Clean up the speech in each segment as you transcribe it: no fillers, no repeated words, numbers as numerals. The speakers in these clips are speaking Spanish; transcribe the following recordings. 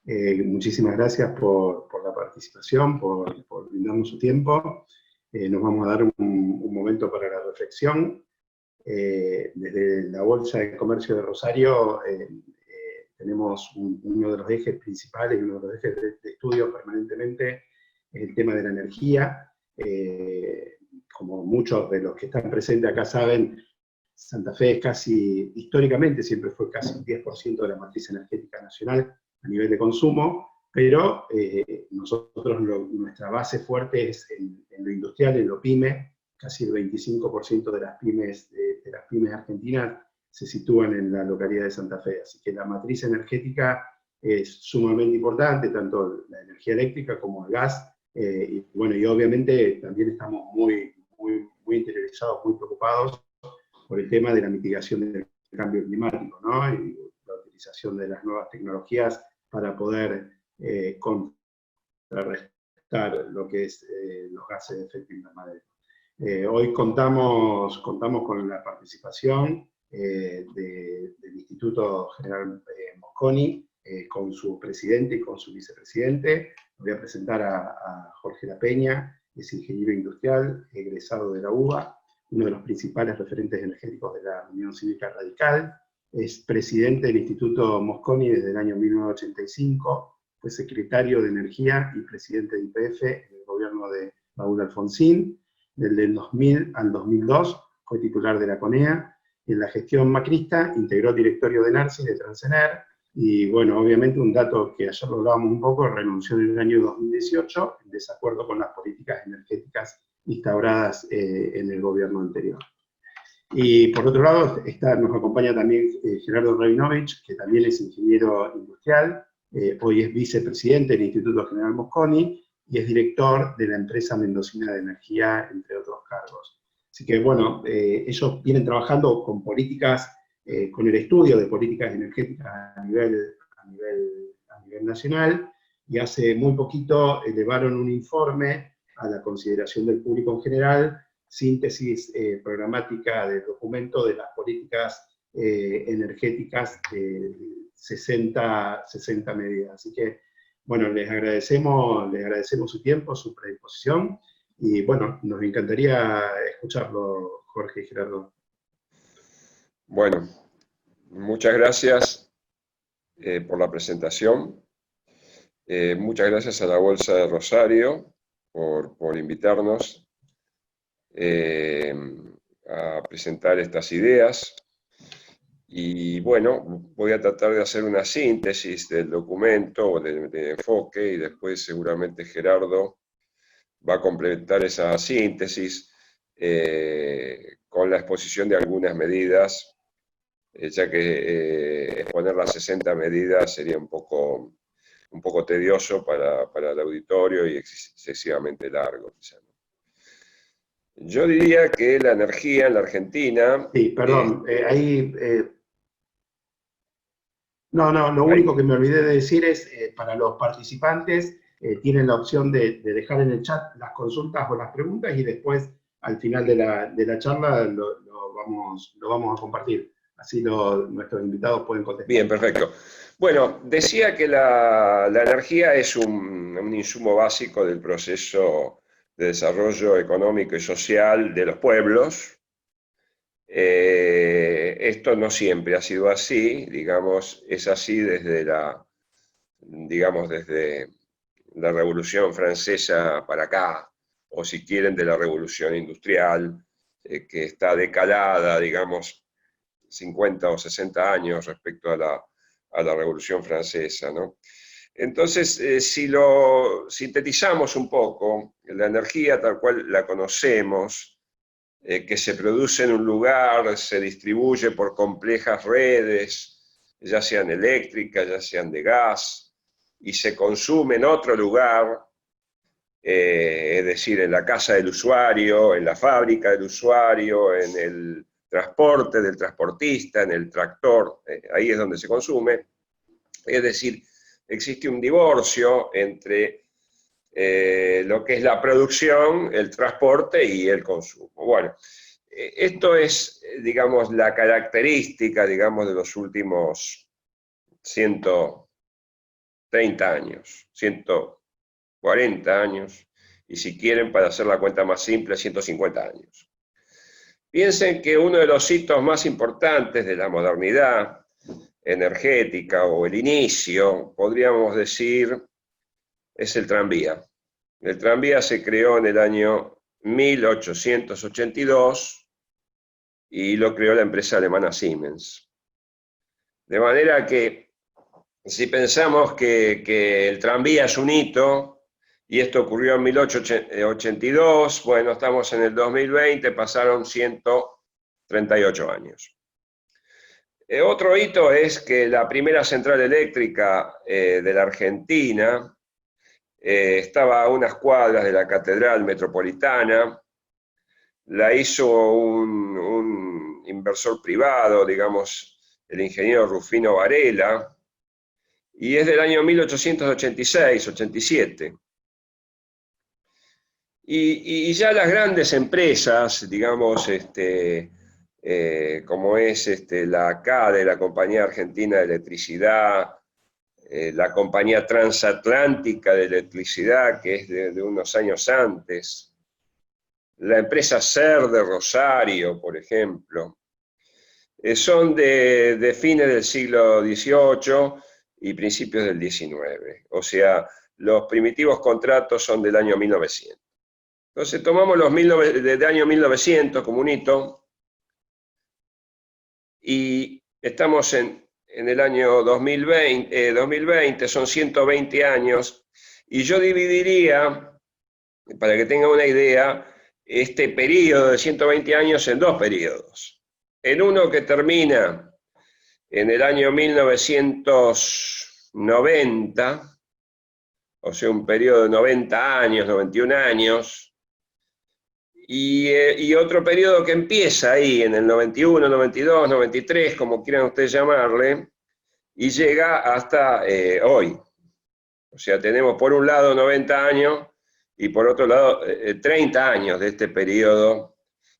Muchísimas gracias por la participación, por brindarnos su tiempo. Nos vamos a dar un momento para la reflexión. Desde la Bolsa de Comercio de Rosario tenemos uno de los ejes principales, uno de los ejes de estudio permanentemente, es el tema de la energía. Como muchos de los que están presentes acá saben, Santa Fe es casi, históricamente siempre fue casi un 10% de la matriz energética nacional a nivel de consumo, pero nosotros nuestra base fuerte es en lo industrial, en lo PYME. Casi el 25% de las pymes argentinas se sitúan en la localidad de Santa Fe, así que la matriz energética es sumamente importante, tanto la energía eléctrica como el gas, y bueno, y obviamente también estamos muy interiorizados, muy preocupados por el tema de la mitigación del cambio climático, ¿no? Y la utilización de las nuevas tecnologías para poder contrarrestar lo que es los gases de efecto invernadero. Hoy contamos con la participación del Instituto General Mosconi, con su presidente y con su vicepresidente. Voy a presentar a Jorge La Peña, es ingeniero industrial, egresado de la UBA, uno de los principales referentes energéticos de la Unión Cívica Radical, es presidente del Instituto Mosconi desde el año 1985, fue secretario de Energía y presidente de YPF en el gobierno de Raúl Alfonsín. Desde el 2000 al 2002 fue titular de la CONEA. En la gestión macrista integró el directorio de NARCI de Transener, y bueno, obviamente un dato que ayer lo hablábamos un poco, renunció en el año 2018 en desacuerdo con las políticas energéticas instauradas en el gobierno anterior. Y por otro lado nos acompaña también Gerardo Rabinovich, que también es ingeniero industrial, hoy es vicepresidente del Instituto General Mosconi, y es director de la empresa mendocina de energía, entre otros cargos. Así que bueno, ellos vienen trabajando con políticas, con el estudio de políticas energéticas a nivel nacional, y hace muy poquito elevaron un informe a la consideración del público en general, síntesis programática del documento de las políticas energéticas de 60 medidas. Así que bueno, les agradecemos su tiempo, su predisposición, y bueno, nos encantaría escucharlo, Jorge y Gerardo. Bueno, muchas gracias por la presentación. Muchas gracias a la Bolsa de Rosario por invitarnos a presentar estas ideas. Y bueno, voy a tratar de hacer una síntesis del documento o del enfoque, y después seguramente Gerardo va a complementar esa síntesis con la exposición de algunas medidas, ya que exponer las 60 medidas sería un poco tedioso para el auditorio y excesivamente largo, quizá. Yo diría que la energía en la Argentina... Sí, perdón, ahí... lo único que me olvidé de decir es, para los participantes, tienen la opción de dejar en el chat las consultas o las preguntas, y después, al final de la charla, lo vamos a compartir. Así nuestros invitados pueden contestar. Bien, perfecto. Bueno, decía que la energía es un insumo básico del proceso de desarrollo económico y social de los pueblos. Esto no siempre ha sido así, digamos, es así desde la Revolución Francesa para acá, o si quieren de la Revolución Industrial, que está decalada, digamos, 50 o 60 años respecto a la Revolución Francesa, ¿no? Entonces, si lo sintetizamos un poco, la energía tal cual la conocemos, que se produce en un lugar, se distribuye por complejas redes, ya sean eléctricas, ya sean de gas, y se consume en otro lugar, es decir, en la casa del usuario, en la fábrica del usuario, en el transporte del transportista, en el tractor, ahí es donde se consume. Es decir, existe un divorcio entre lo que es la producción, el transporte y el consumo. Bueno, esto es, digamos, la característica, digamos, de los últimos 130 años, 140 años, y si quieren, para hacer la cuenta más simple, 150 años. Piensen que uno de los hitos más importantes de la modernidad energética, o el inicio, podríamos decir, es el tranvía. El tranvía se creó en el año 1882 y lo creó la empresa alemana Siemens. De manera que, si pensamos que el tranvía es un hito, y esto ocurrió en 1882, bueno, estamos en el 2020, pasaron 138 años. Otro hito es que la primera central eléctrica de la Argentina estaba a unas cuadras de la Catedral Metropolitana, la hizo un inversor privado, digamos, el ingeniero Rufino Varela, y es del año 1886-87. Y ya las grandes empresas, digamos, como es la CADE, la Compañía Argentina de Electricidad, la Compañía Transatlántica de Electricidad, que es de unos años antes, la empresa SER de Rosario, por ejemplo, son de fines del siglo XVIII y principios del XIX. O sea, los primitivos contratos son del año 1900. Entonces tomamos los del año 1900 como un hito, y estamos en el año 2020, son 120 años, y yo dividiría, para que tengan una idea, este periodo de 120 años en dos periodos. En uno que termina en el año 1990, o sea, un periodo de 90 años, 91 años, y otro periodo que empieza ahí en el 91, 92, 93, como quieran ustedes llamarle, y llega hasta hoy. O sea, tenemos por un lado 90 años y por otro lado 30 años de este periodo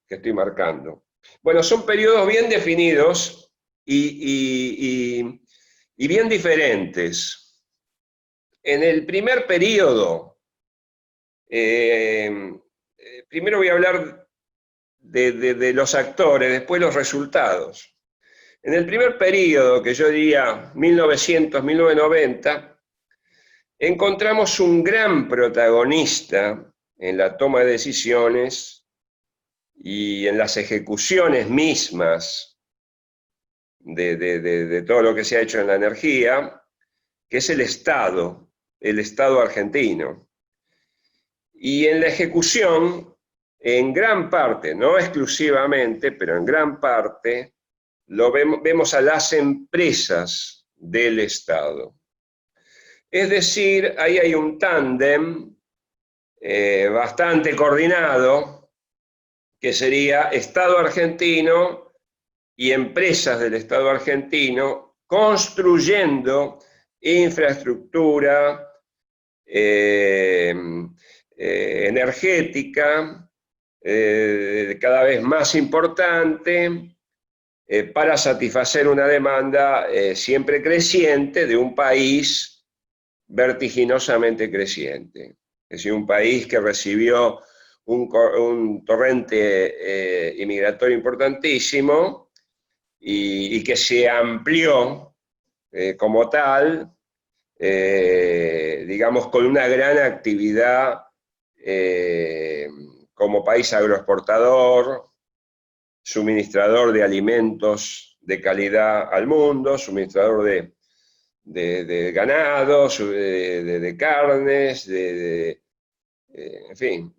que estoy marcando. Bueno, son periodos bien definidos y bien diferentes. En el primer periodo, primero voy a hablar de los actores, después los resultados. En el primer periodo, que yo diría 1900-1990, encontramos un gran protagonista en la toma de decisiones y en las ejecuciones mismas de todo lo que se ha hecho en la energía, que es el Estado argentino. Y en la ejecución, en gran parte, no exclusivamente, pero en gran parte, vemos a las empresas del Estado. Es decir, ahí hay un tándem bastante coordinado, que sería Estado argentino y empresas del Estado argentino construyendo infraestructura energética cada vez más importante para satisfacer una demanda siempre creciente de un país vertiginosamente creciente. Es decir, un país que recibió un torrente inmigratorio importantísimo y que se amplió como tal, digamos, con una gran actividad como país agroexportador, suministrador de alimentos de calidad al mundo, suministrador de ganado, de carnes, en fin.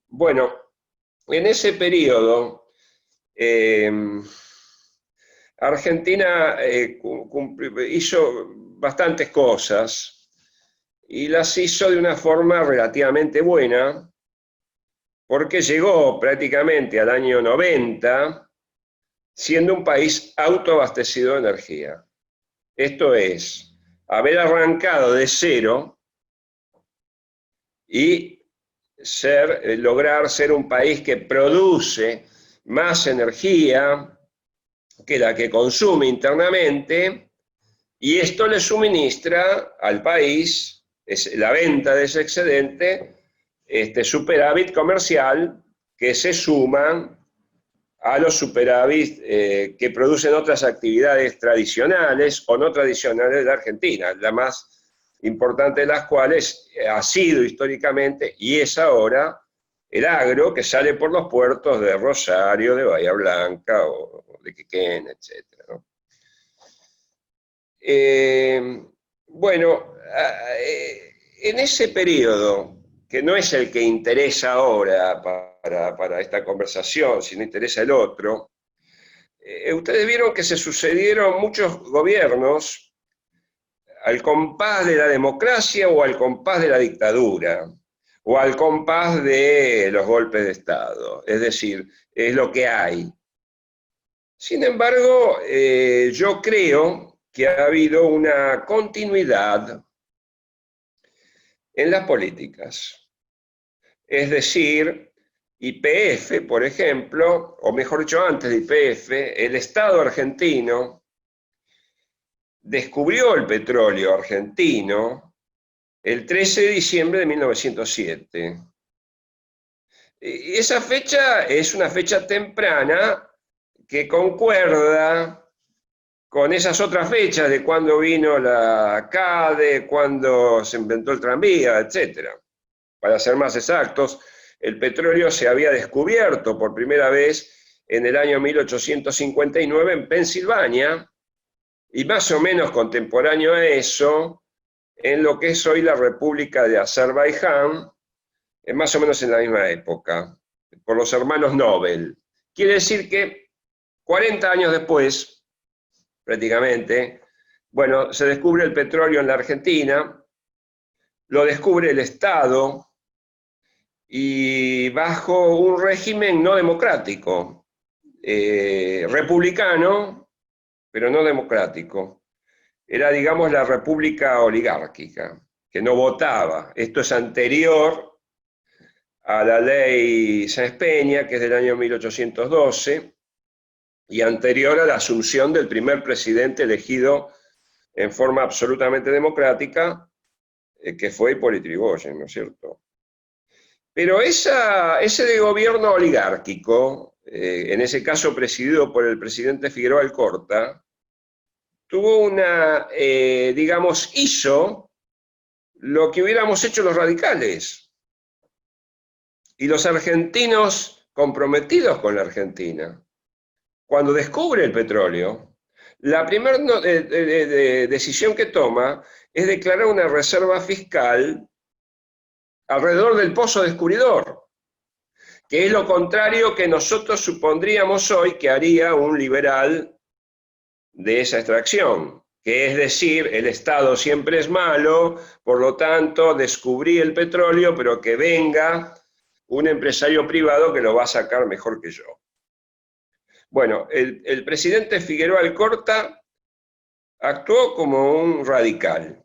Bueno, en ese periodo, Argentina hizo bastantes cosas y las hizo de una forma relativamente buena, porque llegó prácticamente al año 90 siendo un país autoabastecido de energía. Esto es, haber arrancado de cero y lograr ser un país que produce más energía que la que consume internamente, y esto le suministra al país, la venta de ese excedente, superávit comercial que se suman a los superávit que producen otras actividades tradicionales o no tradicionales de la Argentina, la más importante de las cuales ha sido históricamente y es ahora el agro que sale por los puertos de Rosario, de Bahía Blanca o de Quequén, etc. ¿no? Bueno, en ese periodo, que no es el que interesa ahora para esta conversación, sino interesa el otro, ustedes vieron que se sucedieron muchos gobiernos al compás de la democracia o al compás de la dictadura, o al compás de los golpes de Estado. Es decir, es lo que hay. Sin embargo, yo creo que ha habido una continuidad en las políticas. Es decir, YPF, por ejemplo, o mejor dicho, antes de YPF, el Estado argentino descubrió el petróleo argentino el 13 de diciembre de 1907. Y esa fecha es una fecha temprana que concuerda con esas otras fechas de cuando vino la CADE, cuando se inventó el tranvía, etc. Para ser más exactos, el petróleo se había descubierto por primera vez en el año 1859 en Pensilvania, y más o menos contemporáneo a eso, en lo que es hoy la República de Azerbaiyán, más o menos en la misma época, por los hermanos Nobel. Quiere decir que 40 años después, prácticamente, bueno, se descubre el petróleo en la Argentina, lo descubre el Estado, y bajo un régimen no democrático, republicano, pero no democrático. Era, digamos, la república oligárquica, que no votaba. Esto es anterior a la ley Sáenz Peña, que es del año 1812, y anterior a la asunción del primer presidente elegido en forma absolutamente democrática, que fue Hipólito Yrigoyen, ¿no es cierto? Pero ese gobierno oligárquico, en ese caso presidido por el presidente Figueroa Alcorta, tuvo digamos, hizo lo que hubiéramos hecho los radicales y los argentinos comprometidos con la Argentina. Cuando descubre el petróleo, la primera decisión que toma es declarar una reserva fiscal alrededor del pozo descubridor, que es lo contrario que nosotros supondríamos hoy que haría un liberal de esa extracción, que es decir, el Estado siempre es malo, por lo tanto descubrí el petróleo, pero que venga un empresario privado que lo va a sacar mejor que yo. Bueno, el presidente Figueroa Alcorta actuó como un radical,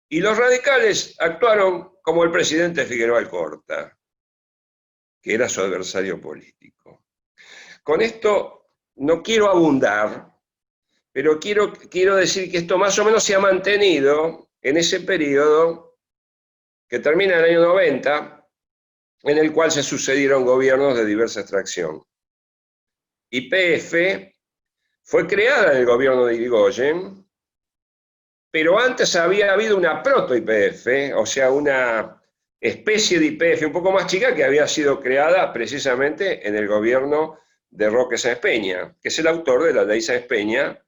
y los radicales actuaron como el presidente Figueroa Alcorta, que era su adversario político. Con esto no quiero abundar, pero quiero decir que esto más o menos se ha mantenido en ese periodo que termina en el año 90, en el cual se sucedieron gobiernos de diversa extracción. YPF fue creada en el gobierno de Irigoyen, pero antes había habido una proto-YPF, o sea, una especie de YPF un poco más chica que había sido creada precisamente en el gobierno de Roque Sáenz Peña, que es el autor de la ley Sáenz Peña,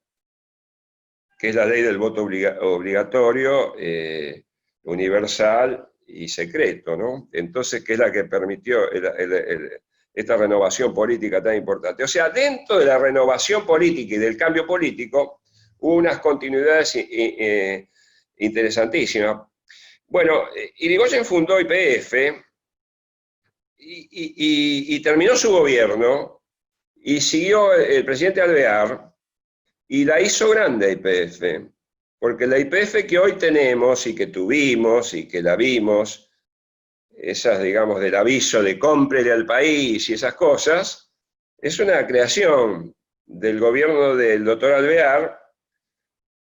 que es la ley del voto obligatorio, universal y secreto, ¿no? Entonces, que es la que permitió esta renovación política tan importante. O sea, dentro de la renovación política y del cambio político, hubo unas continuidades interesantísimas. Bueno, Irigoyen fundó YPF y terminó su gobierno, y siguió el presidente Alvear, y la hizo grande YPF, porque la YPF que hoy tenemos y que tuvimos y que la vimos, esas, digamos, del aviso de cómprele al país y esas cosas, es una creación del gobierno del doctor Alvear,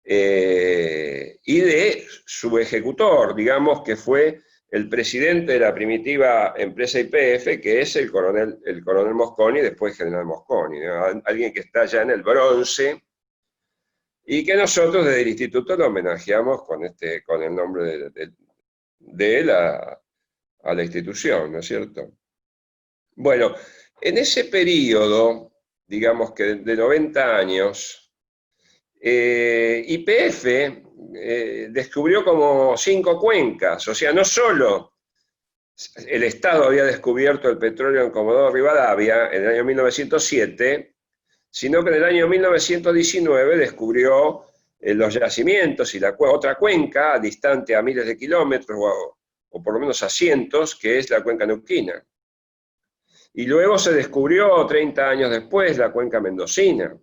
y de su ejecutor, digamos, que fue el presidente de la primitiva empresa YPF, que es el coronel Mosconi, después general Mosconi, ¿no? Alguien que está ya en el bronce, y que nosotros desde el instituto lo homenajeamos con el nombre de él a la institución, ¿no es cierto? Bueno, en ese periodo, digamos que de 90 años, YPF descubrió como 5 cuencas, o sea, no solo el Estado había descubierto el petróleo en Comodoro Rivadavia en el año 1907, sino que en el año 1919 descubrió los yacimientos y la otra cuenca distante a miles de kilómetros o por lo menos a cientos, que es la cuenca neuquina. Y luego se descubrió 30 años después la cuenca mendocina,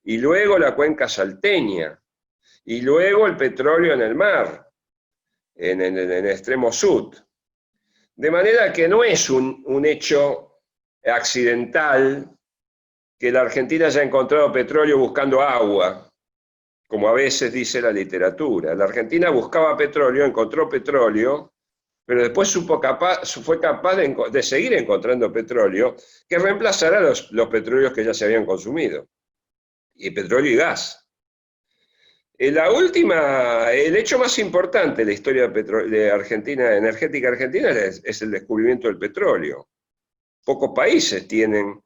y luego la cuenca salteña, y luego el petróleo en el mar, en el extremo sur. De manera que no es un hecho accidental que la Argentina haya encontrado petróleo buscando agua, como a veces dice la literatura. La Argentina buscaba petróleo, encontró petróleo, pero después fue capaz de seguir encontrando petróleo que reemplazara los petróleos que ya se habían consumido, y petróleo y gas. El hecho más importante de la historia de Argentina, energética argentina, es el descubrimiento del petróleo. Pocos países tienen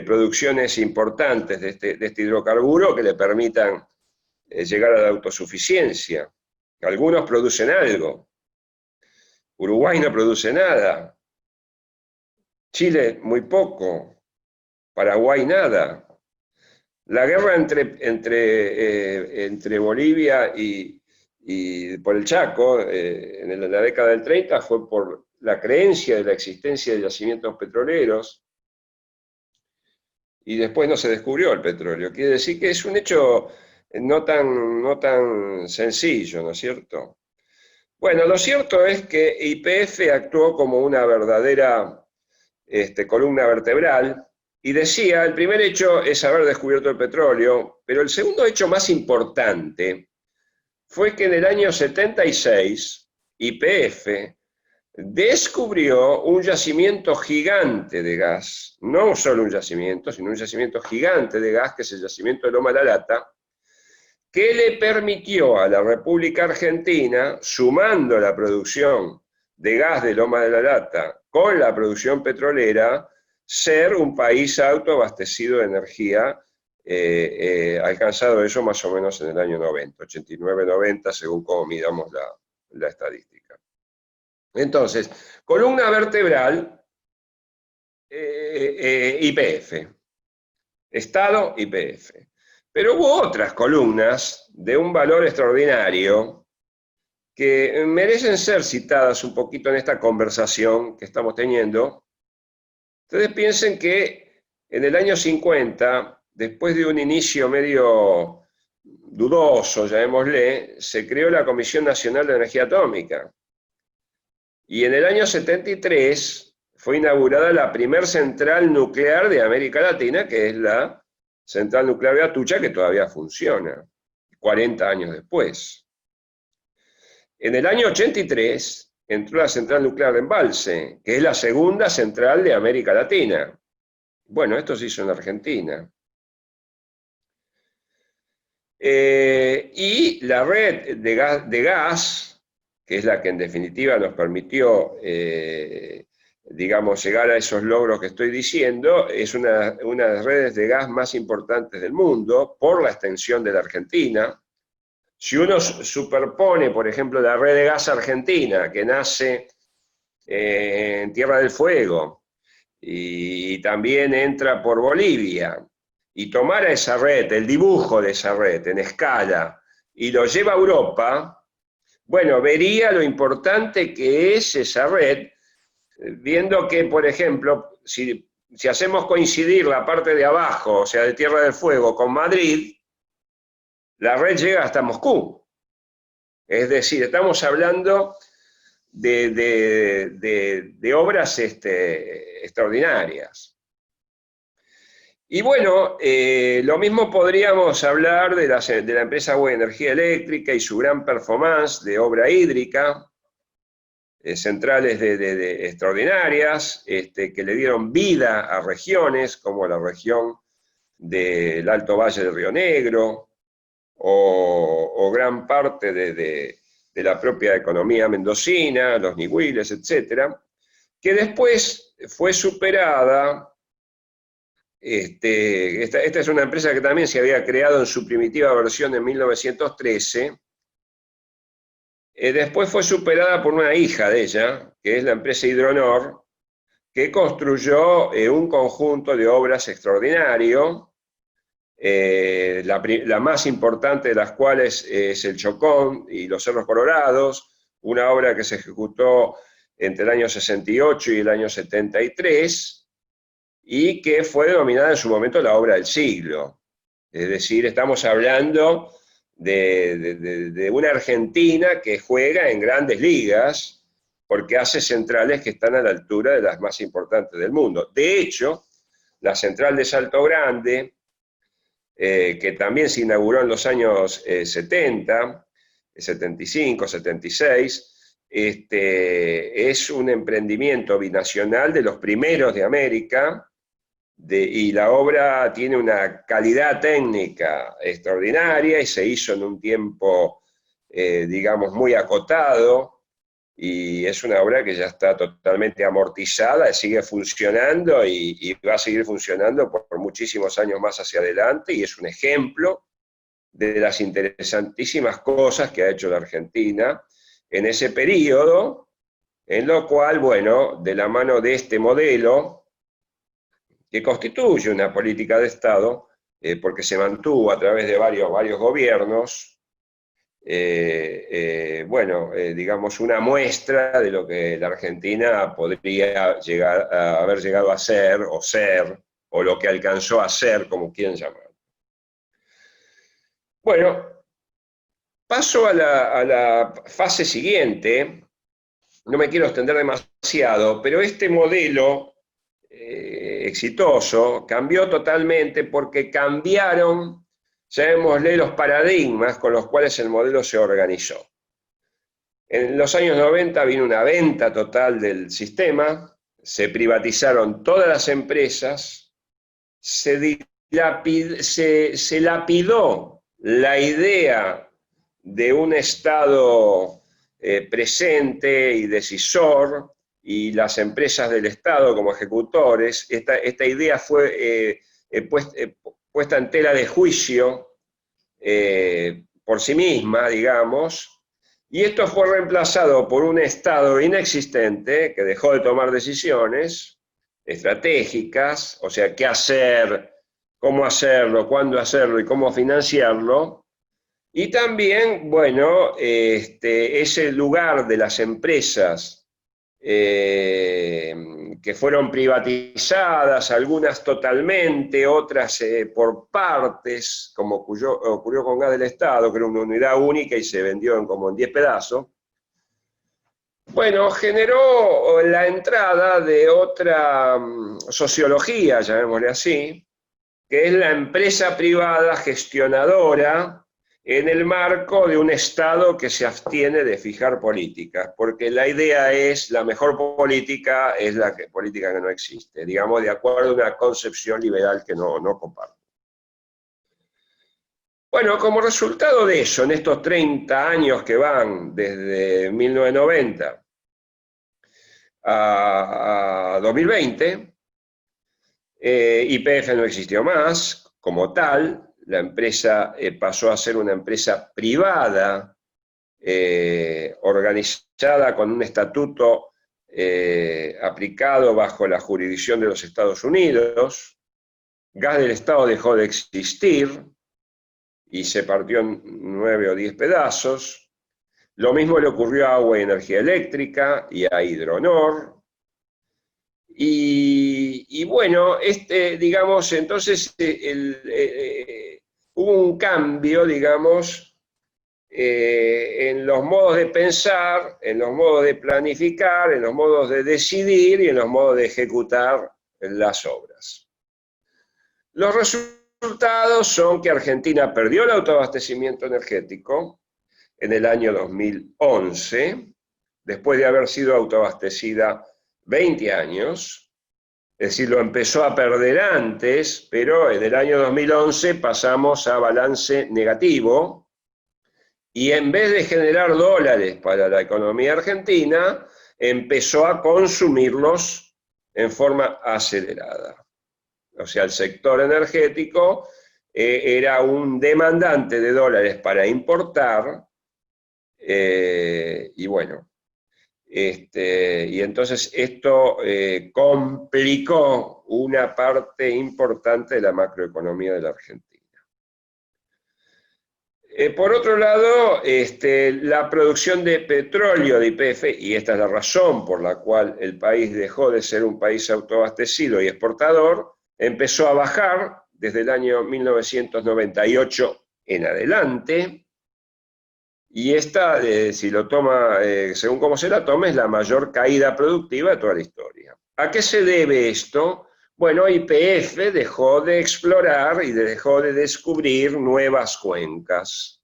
producciones importantes de este hidrocarburo que le permitan llegar a la autosuficiencia. Algunos producen algo. Uruguay no produce nada. Chile muy poco. Paraguay nada. La guerra entre Bolivia y por el Chaco en la década del 30 fue por la creencia de la existencia de yacimientos petroleros, y después no se descubrió el petróleo. Quiere decir que es un hecho no tan sencillo, ¿no es cierto? Bueno, lo cierto es que YPF actuó como una verdadera columna vertebral, y decía, el primer hecho es haber descubierto el petróleo, pero el segundo hecho más importante fue que en el año 76 YPF descubrió un yacimiento gigante de gas, no solo un yacimiento, sino un yacimiento gigante de gas, que es el yacimiento de Loma de la Lata, que le permitió a la República Argentina, sumando la producción de gas de Loma de la Lata con la producción petrolera, ser un país autoabastecido de energía, alcanzado eso más o menos en el año 90, 89-90, según como midamos la estadística. Entonces, columna vertebral, YPF, Estado, YPF. Pero hubo otras columnas de un valor extraordinario que merecen ser citadas un poquito en esta conversación que estamos teniendo. Ustedes piensen que en el año 50, después de un inicio medio dudoso, llamémosle, se creó la Comisión Nacional de Energía Atómica. Y en el año 73 fue inaugurada la primer central nuclear de América Latina, que es la central nuclear de Atucha, que todavía funciona, 40 años después. En el año 83 entró la central nuclear de Embalse, que es la segunda central de América Latina. Bueno, esto se hizo en Argentina. Y la red de gas, que es la que en definitiva nos permitió, digamos, llegar a esos logros que estoy diciendo, es una de las redes de gas más importantes del mundo, por la extensión de la Argentina. Si uno superpone, por ejemplo, la red de gas argentina, que nace en Tierra del Fuego, y también entra por Bolivia, y tomara esa red, el dibujo de esa red en escala, y lo lleva a Europa, bueno, vería lo importante que es esa red, viendo que, por ejemplo, si hacemos coincidir la parte de abajo, o sea, de Tierra del Fuego, con Madrid, la red llega hasta Moscú. Es decir, estamos hablando de obras extraordinarias. Y bueno, lo mismo podríamos hablar de la empresa Agua y Energía Eléctrica y su gran performance de obra hídrica, centrales extraordinarias, que le dieron vida a regiones como la región del Alto Valle del Río Negro, o gran parte de la propia economía mendocina, los ñigüiles, etc., que después fue superada. Esta es una empresa que también se había creado en su primitiva versión en 1913. Después fue superada por una hija de ella, que es la empresa Hidronor, que construyó un conjunto de obras extraordinario, la más importante de las cuales es el Chocón y los Cerros Colorados, una obra que se ejecutó entre el año 68 y el año 73, y que fue denominada en su momento la obra del siglo. Es decir, estamos hablando de una Argentina que juega en grandes ligas porque hace centrales que están a la altura de las más importantes del mundo. De hecho, la central de Salto Grande, que también se inauguró en los años 70, 75, 76, es un emprendimiento binacional de los primeros de América, y la obra tiene una calidad técnica extraordinaria y se hizo en un tiempo, digamos, muy acotado, y es una obra que ya está totalmente amortizada, sigue funcionando y va a seguir funcionando por muchísimos años más hacia adelante, y es un ejemplo de las interesantísimas cosas que ha hecho la Argentina en ese periodo, en lo cual, bueno, de la mano de este modelo, que constituye una política de Estado, porque se mantuvo a través de varios gobiernos, digamos, una muestra de lo que la Argentina podría haber llegado a ser, o lo que alcanzó a ser, como quieran llamar. Bueno, paso a la fase siguiente. No me quiero extender demasiado, pero este modelo exitoso cambió totalmente porque cambiaron, llamémosle, los paradigmas con los cuales el modelo se organizó. En los años 90 vino una venta total del sistema, se privatizaron todas las empresas, se lapidó la idea de un Estado presente y decisor, y las empresas del Estado como ejecutores. Esta idea fue puesta en tela de juicio por sí misma, digamos, y esto fue reemplazado por un Estado inexistente que dejó de tomar decisiones estratégicas, o sea, qué hacer, cómo hacerlo, cuándo hacerlo y cómo financiarlo. Y también, bueno, ese lugar de las empresas que fueron privatizadas, algunas totalmente, otras por partes, como ocurrió con Gas del Estado, que era una unidad única y se vendió como en 10 pedazos. Bueno, generó la entrada de otra sociología, llamémosle así, que es la empresa privada gestionadora en el marco de un Estado que se abstiene de fijar políticas, porque la idea es, la mejor política es la política que no existe, digamos, de acuerdo a una concepción liberal que no comparto. Bueno, como resultado de eso, en estos 30 años que van desde 1990 a 2020, YPF no existió más como tal. La empresa pasó a ser una empresa privada, organizada con un estatuto aplicado bajo la jurisdicción de los Estados Unidos. Gas del Estado dejó de existir y se partió en 9 o 10 pedazos. Lo mismo le ocurrió a Agua y Energía Eléctrica y a Hidronor. Y bueno, digamos, entonces hubo un cambio, digamos, en los modos de pensar, en los modos de planificar, en los modos de decidir y en los modos de ejecutar las obras. Los resultados son que Argentina perdió el autoabastecimiento energético en el año 2011, después de haber sido autoabastecida 20 años, es decir, lo empezó a perder antes, pero en el año 2011 pasamos a balance negativo, y en vez de generar dólares para la economía argentina, empezó a consumirlos en forma acelerada. O sea, el sector energético era un demandante de dólares para importar, y bueno, y entonces esto complicó una parte importante de la macroeconomía de la Argentina. Por otro lado, la producción de petróleo de YPF, y esta es la razón por la cual el país dejó de ser un país autoabastecido y exportador, empezó a bajar desde el año 1998 en adelante, y esta, si lo toma, según cómo se la tome, es la mayor caída productiva de toda la historia. ¿A qué se debe esto? Bueno, YPF dejó de explorar y dejó de descubrir nuevas cuencas.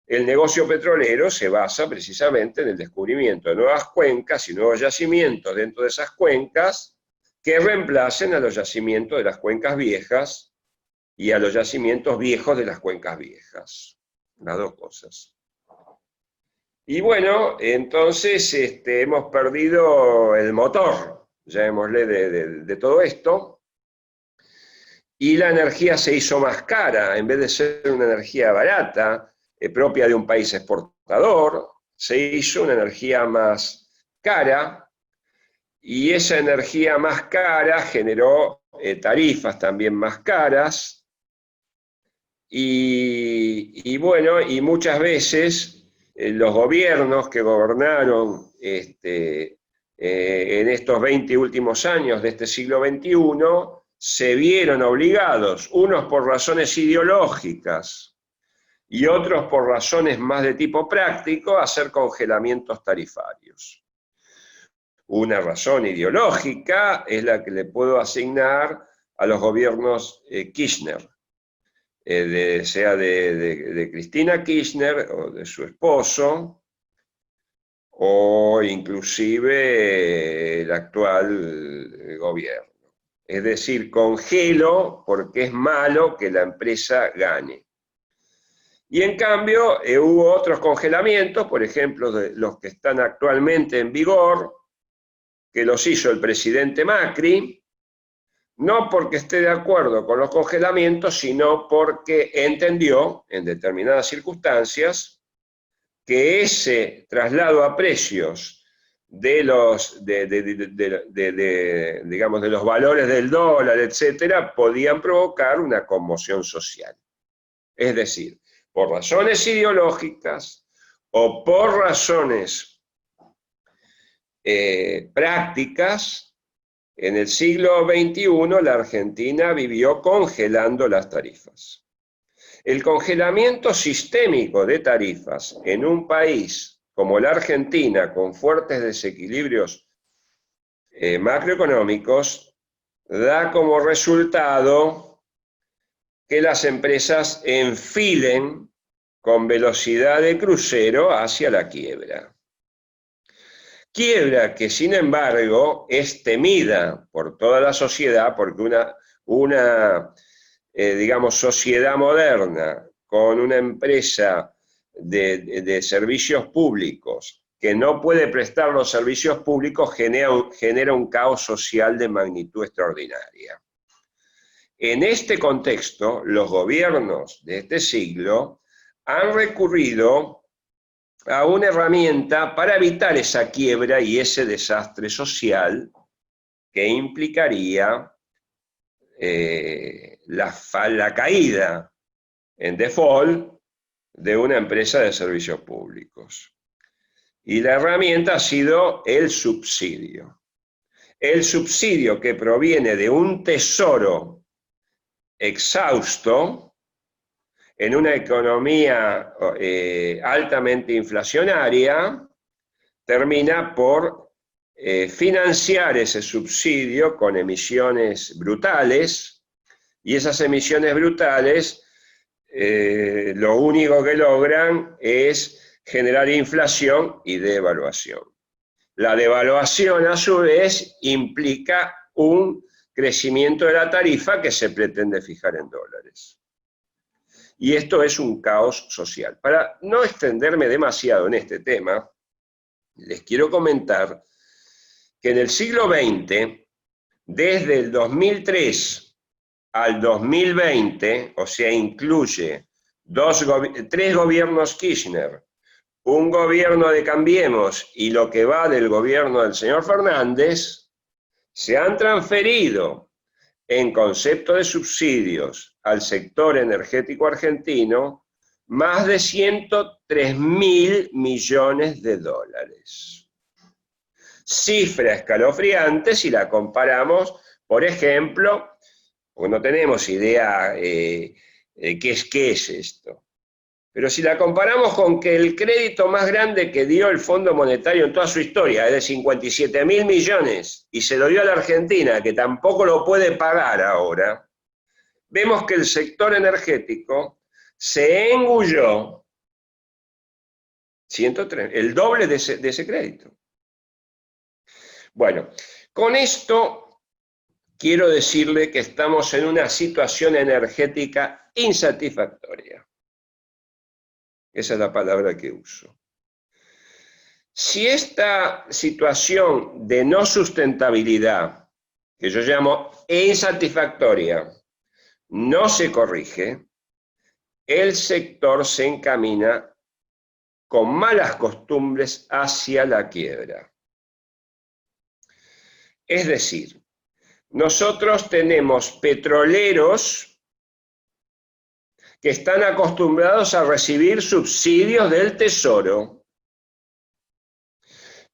El negocio petrolero se basa precisamente en el descubrimiento de nuevas cuencas y nuevos yacimientos dentro de esas cuencas que reemplacen a los yacimientos de las cuencas viejas y a los yacimientos viejos de las cuencas viejas. Las dos cosas. Y bueno, entonces hemos perdido el motor, llamémosle, de todo esto, y la energía se hizo más cara. En vez de ser una energía barata, propia de un país exportador, se hizo una energía más cara, y esa energía más cara generó tarifas también más caras, y bueno, y muchas veces los gobiernos que gobernaron en estos 20 últimos años de este siglo XXI se vieron obligados, unos por razones ideológicas y otros por razones más de tipo práctico, a hacer congelamientos tarifarios. Una razón ideológica es la que le puedo asignar a los gobiernos Kirchner, sea de Cristina Kirchner o de su esposo, o inclusive el actual gobierno. Es decir, congelo porque es malo que la empresa gane. Y en cambio hubo otros congelamientos, por ejemplo, de los que están actualmente en vigor, que los hizo el presidente Macri, no porque esté de acuerdo con los congelamientos, sino porque entendió, en determinadas circunstancias, que ese traslado a precios de los, digamos, de los valores del dólar, etcétera, podían provocar una conmoción social. Es decir, por razones ideológicas o por razones prácticas, en el siglo XXI la Argentina vivió congelando las tarifas. El congelamiento sistémico de tarifas en un país como la Argentina, con fuertes desequilibrios macroeconómicos, da como resultado que las empresas enfilen con velocidad de crucero hacia la quiebra. Quiebra que, sin embargo, es temida por toda la sociedad, porque una digamos, sociedad moderna con una empresa de servicios públicos que no puede prestar los servicios públicos genera un caos social de magnitud extraordinaria. En este contexto, los gobiernos de este siglo han recurrido a una herramienta para evitar esa quiebra y ese desastre social que implicaría la caída en default de una empresa de servicios públicos. Y la herramienta ha sido el subsidio. El subsidio que proviene de un tesoro exhausto en una economía altamente inflacionaria, termina por financiar ese subsidio con emisiones brutales Y esas emisiones brutales, lo único que logran es generar inflación y devaluación. La devaluación, a su vez, implica un crecimiento de la tarifa que se pretende fijar en dólares. Y esto es un caos social. Para no extenderme demasiado en este tema, les quiero comentar que en el siglo XX, desde el 2003 al 2020, o sea, incluye 3 gobiernos Kirchner, un gobierno de Cambiemos y lo que va del gobierno del señor Fernández, se han transferido en concepto de subsidios al sector energético argentino más de 103.000 millones de dólares. Cifra escalofriante si la comparamos, por ejemplo, porque no tenemos idea qué es esto. Pero si la comparamos con que el crédito más grande que dio el Fondo Monetario en toda su historia es de 57.000 millones y se lo dio a la Argentina, que tampoco lo puede pagar ahora, vemos que el sector energético se engulló 103, el doble de ese crédito. Bueno, con esto quiero decirle que estamos en una situación energética insatisfactoria. Esa es la palabra que uso. Si esta situación de no sustentabilidad, que yo llamo insatisfactoria, no se corrige, el sector se encamina con malas costumbres hacia la quiebra. Es decir, nosotros tenemos petroleros que están acostumbrados a recibir subsidios del Tesoro.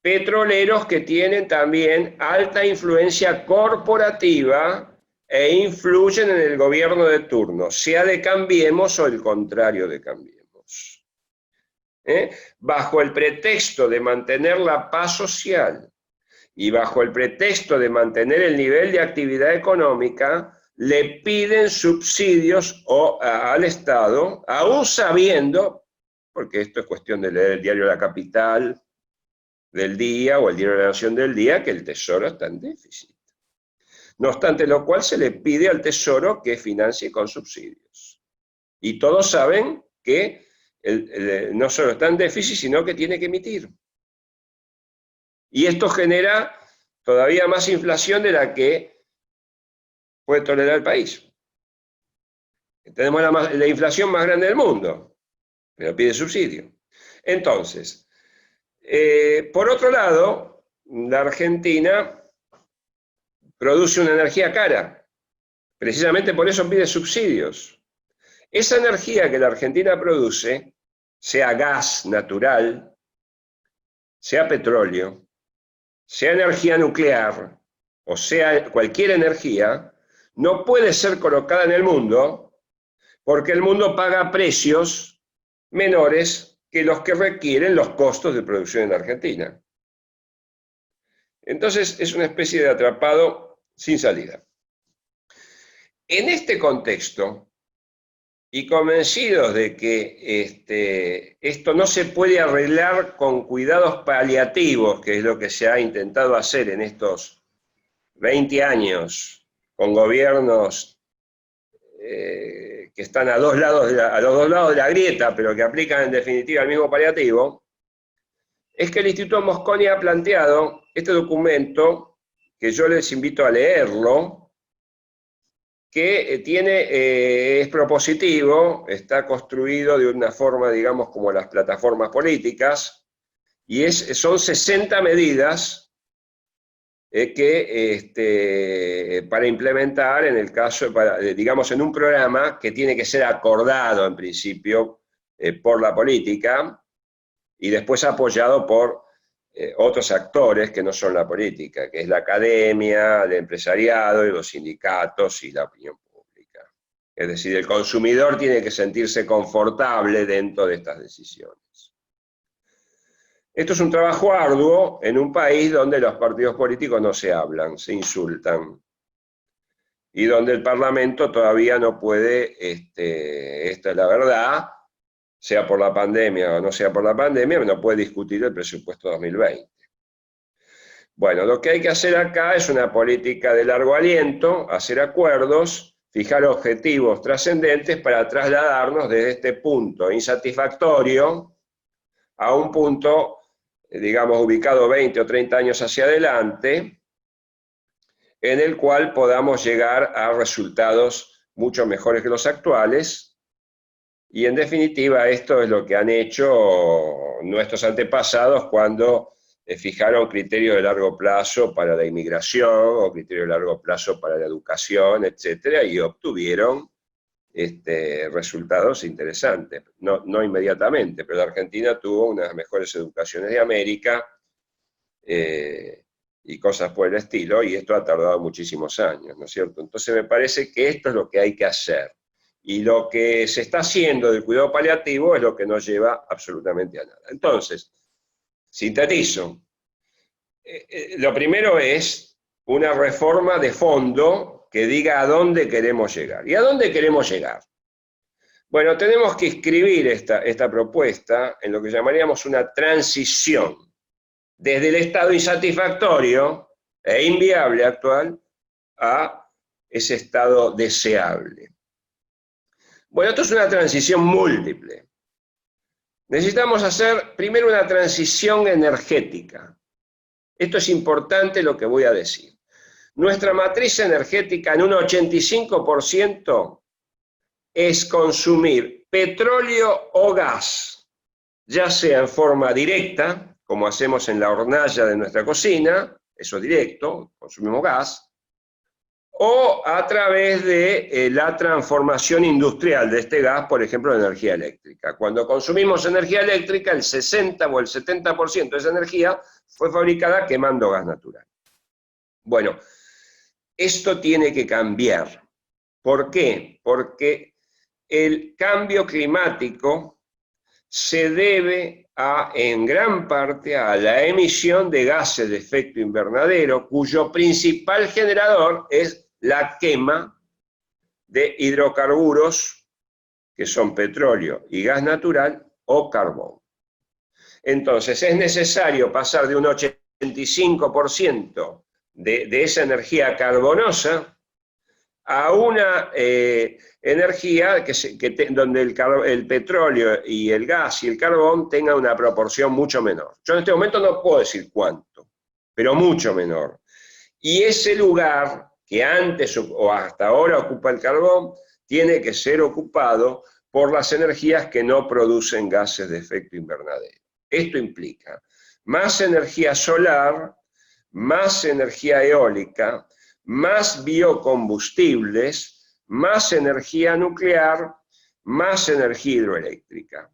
Petroleros que tienen también alta influencia corporativa e influyen en el gobierno de turno, sea de Cambiemos o el contrario de Cambiemos. Bajo el pretexto de mantener la paz social y bajo el pretexto de mantener el nivel de actividad económica, le piden subsidios al Estado, aún sabiendo, porque esto es cuestión de leer el diario La Capital del día o el diario La Nación del día, que el Tesoro está en déficit. No obstante lo cual se le pide al Tesoro que financie con subsidios. Y todos saben que no solo está en déficit, sino que tiene que emitir. Y esto genera todavía más inflación de la que puede tolerar el país. Tenemos la inflación más grande del mundo, pero pide subsidio. Entonces, por otro lado, la Argentina produce una energía cara, precisamente por eso pide subsidios. Esa energía que la Argentina produce, sea gas natural, sea petróleo, sea energía nuclear, o sea cualquier energía, no puede ser colocada en el mundo porque el mundo paga precios menores que los que requieren los costos de producción en Argentina. Entonces es una especie de atrapado sin salida. En este contexto, y convencidos de que esto no se puede arreglar con cuidados paliativos, que es lo que se ha intentado hacer en estos 20 años, con gobiernos que están a los dos lados de la grieta, pero que aplican en definitiva el mismo paliativo, es que el Instituto Mosconi ha planteado este documento, que yo les invito a leerlo, que es propositivo, está construido de una forma, digamos, como las plataformas políticas, y son 60 medidas para implementar en el caso, digamos, en un programa que tiene que ser acordado en principio por la política y después apoyado por otros actores que no son la política, que es la academia, el empresariado y los sindicatos y la opinión pública. Es decir, el consumidor tiene que sentirse confortable dentro de estas decisiones. Esto es un trabajo arduo en un país donde los partidos políticos no se hablan, se insultan. y donde el Parlamento todavía no puede, esta es la verdad, sea por la pandemia o no sea por la pandemia, no puede discutir el presupuesto 2020. Bueno, lo que hay que hacer acá es una política de largo aliento, hacer acuerdos, fijar objetivos trascendentes para trasladarnos desde este punto insatisfactorio a un punto, digamos, ubicado 20 o 30 años hacia adelante, en el cual podamos llegar a resultados mucho mejores que los actuales. Y en definitiva, esto es lo que han hecho nuestros antepasados cuando fijaron criterios de largo plazo para la inmigración o criterios de largo plazo para la educación, etcétera, y obtuvieron resultados interesantes. No inmediatamente, pero la Argentina tuvo una de las mejores educaciones de América y cosas por el estilo, y esto ha tardado muchísimos años, ¿no es cierto? Entonces me parece que esto es lo que hay que hacer. Y lo que se está haciendo del cuidado paliativo es lo que no lleva absolutamente a nada. Entonces, sintetizo. Lo primero es una reforma de fondo que diga a dónde queremos llegar. ¿Y a dónde queremos llegar? Bueno, tenemos que inscribir esta propuesta en lo que llamaríamos una transición desde el estado insatisfactorio e inviable actual a ese estado deseable. Bueno, esto es una transición múltiple. Necesitamos hacer primero una transición energética. Esto es importante lo que voy a decir. Nuestra matriz energética en un 85% es consumir petróleo o gas, ya sea en forma directa, como hacemos en la hornalla de nuestra cocina, eso es directo, consumimos gas, o a través de la transformación industrial de este gas, por ejemplo, en energía eléctrica. Cuando consumimos energía eléctrica, el 60 o el 70% de esa energía fue fabricada quemando gas natural. Bueno, esto tiene que cambiar. ¿Por qué? Porque el cambio climático se debe en gran parte a la emisión de gases de efecto invernadero, cuyo principal generador es la quema de hidrocarburos, que son petróleo y gas natural o carbón. Entonces es necesario pasar de un 85% de esa energía carbonosa a una energía donde el petróleo y el gas y el carbón tengan una proporción mucho menor. Yo en este momento no puedo decir cuánto, pero mucho menor. Y ese lugar que antes o hasta ahora ocupa el carbón, tiene que ser ocupado por las energías que no producen gases de efecto invernadero. Esto implica más energía solar, más energía eólica, más biocombustibles, más energía nuclear, más energía hidroeléctrica.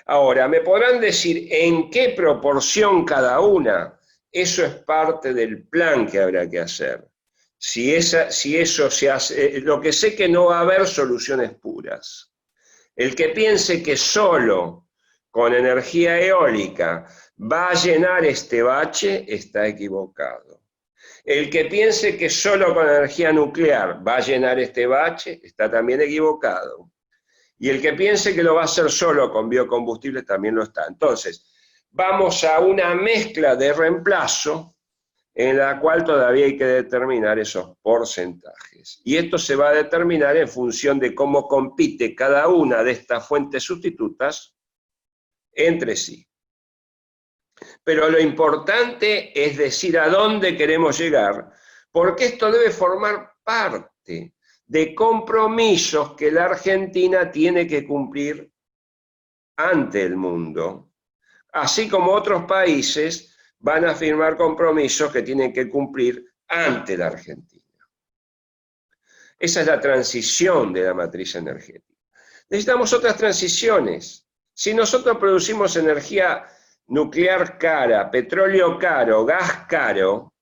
Ahora, ¿me podrán decir en qué proporción cada una? Eso es parte del plan que habrá que hacer. Si eso se hace, lo que sé que no va a haber soluciones puras. El que piense que solo con energía eólica va a llenar este bache está equivocado. El que piense que solo con energía nuclear va a llenar este bache está también equivocado. Y el que piense que lo va a hacer solo con biocombustibles también lo está. Entonces, vamos a una mezcla de reemplazo en la cual todavía hay que determinar esos porcentajes. Y esto se va a determinar en función de cómo compite cada una de estas fuentes sustitutas entre sí. Pero lo importante es decir a dónde queremos llegar, porque esto debe formar parte de compromisos que la Argentina tiene que cumplir ante el mundo, así como otros países van a firmar compromisos que tienen que cumplir ante la Argentina. Esa es la transición de la matriz energética. Necesitamos otras transiciones. Si nosotros producimos energía nuclear cara, petróleo caro, gas caro,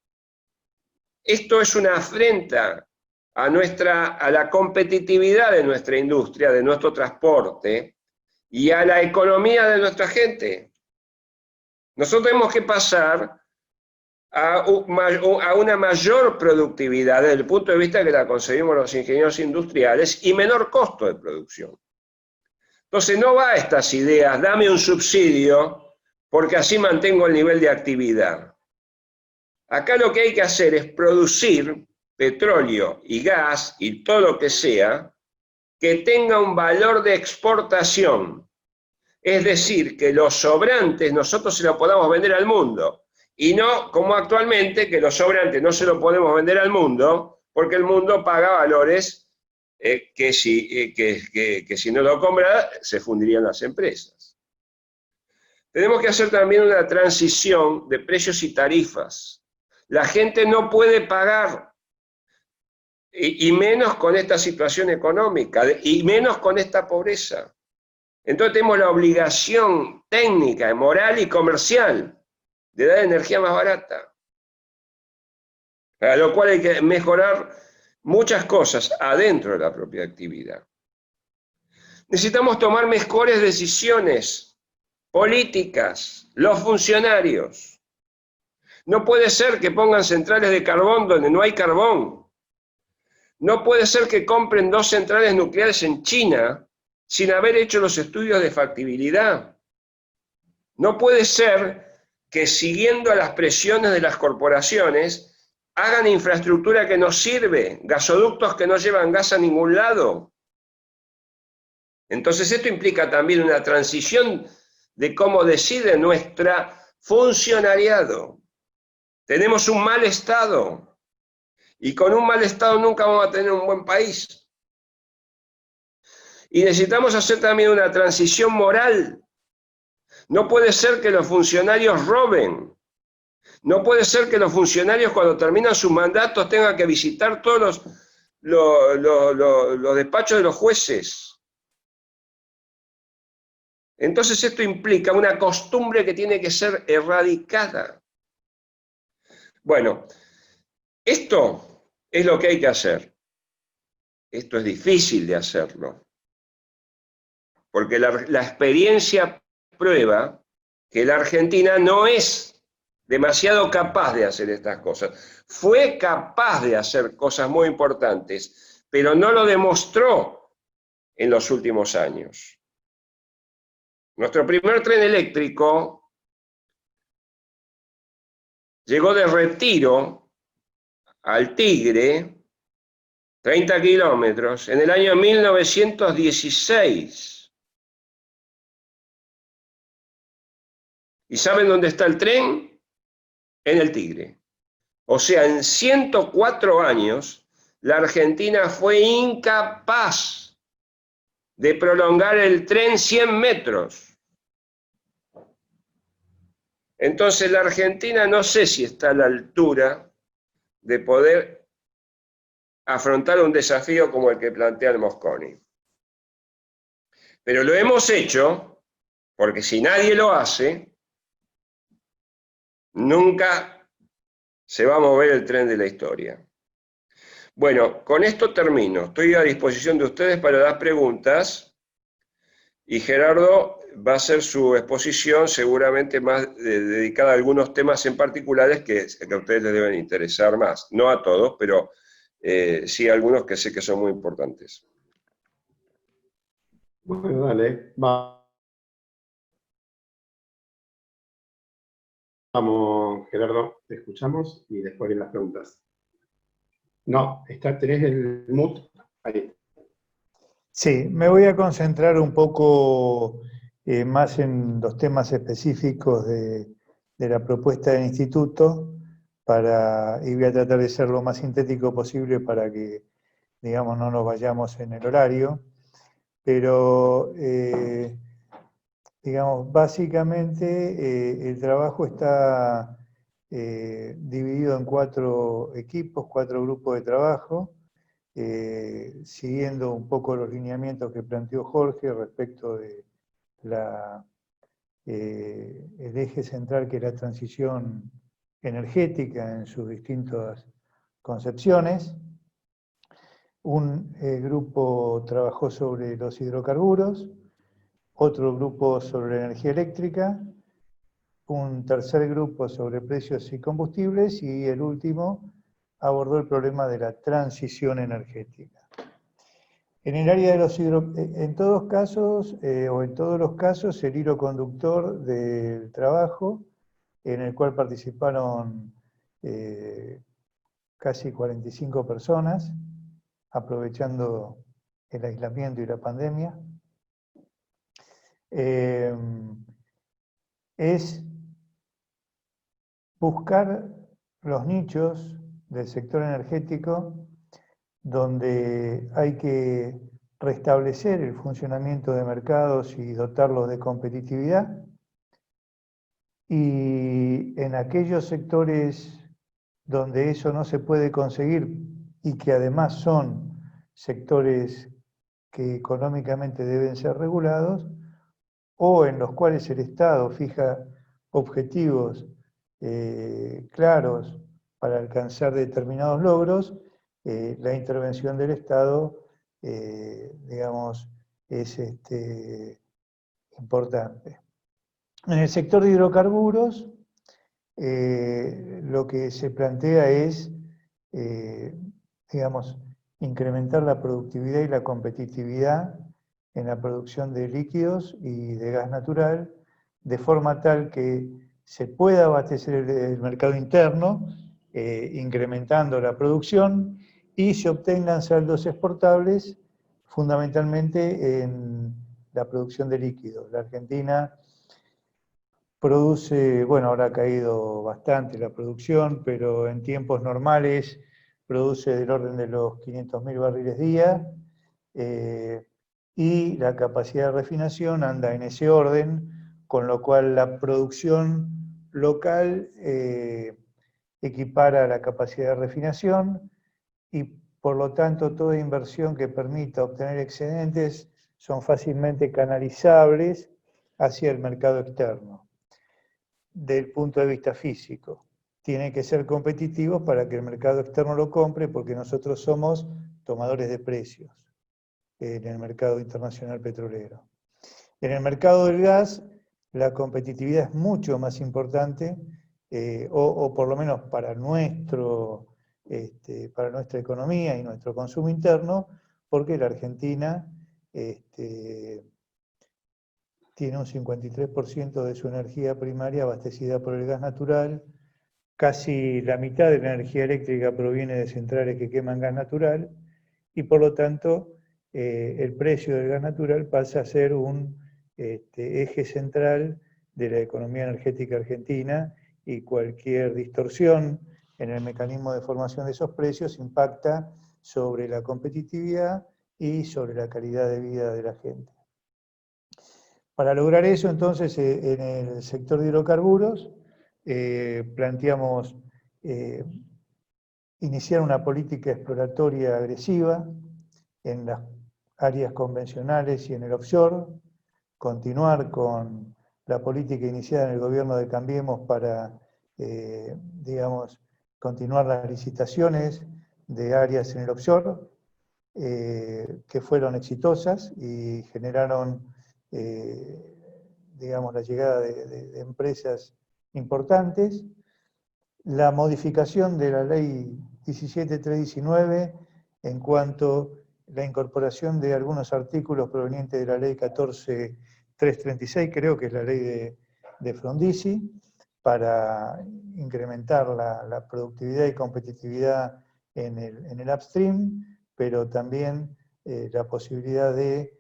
esto es una afrenta a la competitividad de nuestra industria, de nuestro transporte y a la economía de nuestra gente. Nosotros tenemos que pasar a una mayor productividad desde el punto de vista que la concebimos los ingenieros industriales y menor costo de producción. Entonces no va a estas ideas, dame un subsidio porque así mantengo el nivel de actividad. Acá lo que hay que hacer es producir petróleo y gas y todo lo que sea que tenga un valor de exportación. Es decir, que los sobrantes nosotros se los podamos vender al mundo. Y no como actualmente, que los sobrantes no se los podemos vender al mundo porque el mundo paga valores que si no lo compra se fundirían las empresas. Tenemos que hacer también una transición de precios y tarifas. La gente no puede pagar, y menos con esta situación económica, y menos con esta pobreza. Entonces tenemos la obligación técnica, moral y comercial de dar energía más barata. Para lo cual hay que mejorar muchas cosas adentro de la propia actividad. Necesitamos tomar mejores decisiones políticas, los funcionarios. No puede ser que pongan centrales de carbón donde no hay carbón. No puede ser que compren 2 centrales nucleares en China sin haber hecho los estudios de factibilidad. No puede ser que siguiendo a las presiones de las corporaciones hagan infraestructura que no sirve, gasoductos que no llevan gas a ningún lado. Entonces esto implica también una transición de cómo decide nuestro funcionariado. Tenemos un mal Estado y con un mal Estado nunca vamos a tener un buen país. Y necesitamos hacer también una transición moral. No puede ser que los funcionarios roben. No puede ser que los funcionarios cuando terminan sus mandatos tengan que visitar todos los despachos de los jueces. Entonces esto implica una costumbre que tiene que ser erradicada. Bueno, esto es lo que hay que hacer. Esto es difícil de hacerlo. Porque la experiencia prueba que la Argentina no es demasiado capaz de hacer estas cosas. Fue capaz de hacer cosas muy importantes, pero no lo demostró en los últimos años. Nuestro primer tren eléctrico llegó de Retiro al Tigre, 30 kilómetros, en el año 1916. ¿Y saben dónde está el tren? En el Tigre. O sea, en 104 años, la Argentina fue incapaz de prolongar el tren 100 metros. Entonces la Argentina no sé si está a la altura de poder afrontar un desafío como el que plantea el Mosconi. Pero lo hemos hecho porque si nadie lo hace, nunca se va a mover el tren de la historia. Bueno, con esto termino. Estoy a disposición de ustedes para dar preguntas y Gerardo va a hacer su exposición seguramente más dedicada a algunos temas en particulares que a ustedes les deben interesar más. No a todos, pero sí a algunos que sé que son muy importantes. Bueno, dale. Vamos, Gerardo, te escuchamos y después vienen las preguntas. No, tenés el mute ahí. Sí, me voy a concentrar un poco más en los temas específicos de la propuesta del instituto y voy a tratar de ser lo más sintético posible para que, digamos, no nos vayamos en el horario. Pero, digamos, básicamente el trabajo está dividido en 4 equipos, 4 grupos de trabajo. Siguiendo un poco los lineamientos que planteó Jorge respecto de el eje central que es la transición energética en sus distintas concepciones. Un grupo trabajó sobre los hidrocarburos, otro grupo sobre la energía eléctrica, un tercer grupo sobre precios y combustibles, y el último abordó el problema de la transición energética. En el área de los en todos los casos, el hilo conductor del trabajo, en el cual participaron casi 45 personas, aprovechando el aislamiento y la pandemia, es buscar los nichos del sector energético donde hay que restablecer el funcionamiento de mercados y dotarlos de competitividad, y en aquellos sectores donde eso no se puede conseguir y que además son sectores que económicamente deben ser regulados, o en los cuales el Estado fija objetivos claros para alcanzar determinados logros, la intervención del Estado, digamos, es importante. En el sector de hidrocarburos, lo que se plantea es, digamos, incrementar la productividad y la competitividad en la producción de líquidos y de gas natural, de forma tal que se pueda abastecer el mercado interno, incrementando la producción, y se obtengan saldos exportables, fundamentalmente en la producción de líquidos. La Argentina produce, bueno, ahora ha caído bastante la producción, pero en tiempos normales produce del orden de los 500.000 barriles día, y la capacidad de refinación anda en ese orden, con lo cual la producción local equipara la capacidad de refinación, y por lo tanto toda inversión que permita obtener excedentes son fácilmente canalizables hacia el mercado externo. Del punto de vista físico, tienen que ser competitivos para que el mercado externo lo compre, porque nosotros somos tomadores de precios en el mercado internacional petrolero. En el mercado del gas, la competitividad es mucho más importante, o por lo menos para nuestra economía y nuestro consumo interno, porque la Argentina tiene un 53% de su energía primaria abastecida por el gas natural, casi la mitad de la energía eléctrica proviene de centrales que queman gas natural, y por lo tanto el precio del gas natural pasa a ser un eje central de la economía energética argentina, y cualquier distorsión en el mecanismo de formación de esos precios impacta sobre la competitividad y sobre la calidad de vida de la gente. Para lograr eso, entonces, en el sector de hidrocarburos, planteamos iniciar una política exploratoria agresiva en las áreas convencionales y en el offshore, continuar con la política iniciada en el gobierno de Cambiemos para, digamos, continuar las licitaciones de áreas en el offshore, que fueron exitosas y generaron, digamos, la llegada de empresas importantes. La modificación de la ley 17.319 en cuanto a la incorporación de algunos artículos provenientes de la ley 14.336, creo que es la ley de Frondizi, para incrementar la productividad y competitividad en el upstream, pero también la posibilidad de,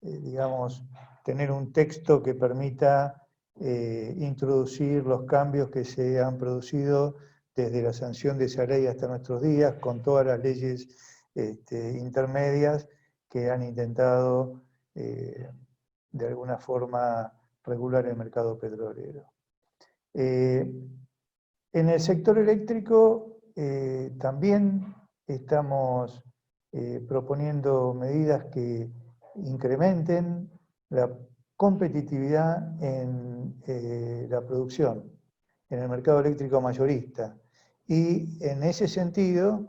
digamos, tener un texto que permita introducir los cambios que se han producido desde la sanción de esa ley hasta nuestros días, con todas las leyes intermedias que han intentado de alguna forma regular el mercado petrolero. En el sector eléctrico también estamos proponiendo medidas que incrementen la competitividad en la producción, en el mercado eléctrico mayorista, y en ese sentido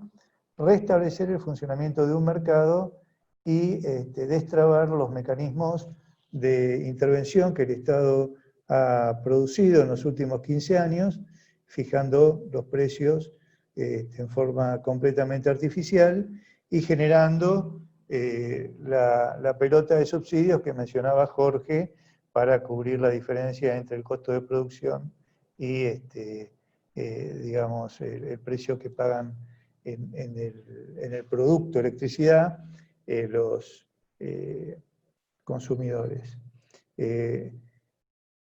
restablecer el funcionamiento de un mercado y destrabar los mecanismos de intervención que el Estado ha producido en los últimos 15 años, fijando los precios en forma completamente artificial y generando la pelota de subsidios que mencionaba Jorge para cubrir la diferencia entre el costo de producción y digamos, el precio que pagan en el producto electricidad los consumidores.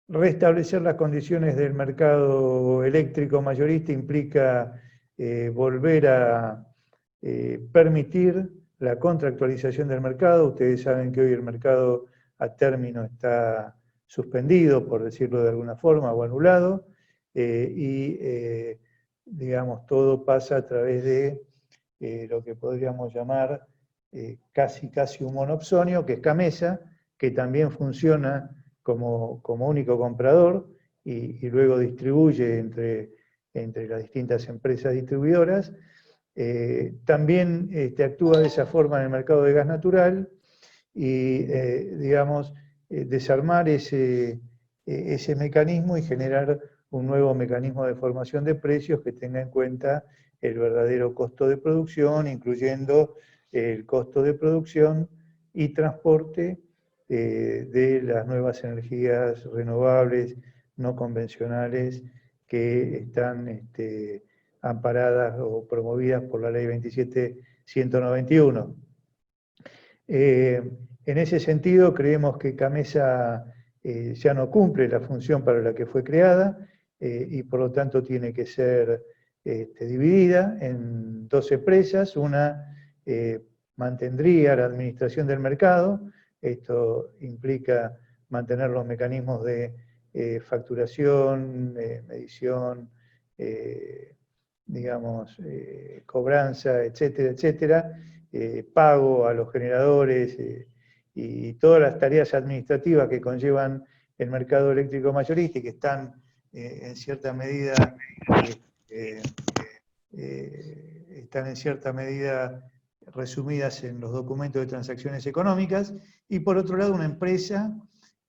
Restablecer las condiciones del mercado eléctrico mayorista implica volver a permitir la contractualización del mercado. Ustedes saben que hoy el mercado a término está suspendido, por decirlo de alguna forma, o anulado, digamos, todo pasa a través de lo que podríamos llamar casi un monopsonio, que es Gamesa, que también funciona como único comprador y luego distribuye entre las distintas empresas distribuidoras. También actúa de esa forma en el mercado de gas natural y, digamos, desarmar ese mecanismo y generar un nuevo mecanismo de formación de precios que tenga en cuenta el verdadero costo de producción, incluyendo el costo de producción y transporte de las nuevas energías renovables no convencionales que están amparadas o promovidas por la Ley 27.191. En ese sentido, creemos que Gamesa ya no cumple la función para la que fue creada y por lo tanto tiene que ser dividida en dos empresas. Una mantendría la administración del mercado. Esto implica mantener los mecanismos de facturación, medición, digamos, cobranza, etcétera, etcétera, pago a los generadores y todas las tareas administrativas que conllevan el mercado eléctrico mayorista y que están en cierta medida resumidas en los documentos de transacciones económicas, y por otro lado una empresa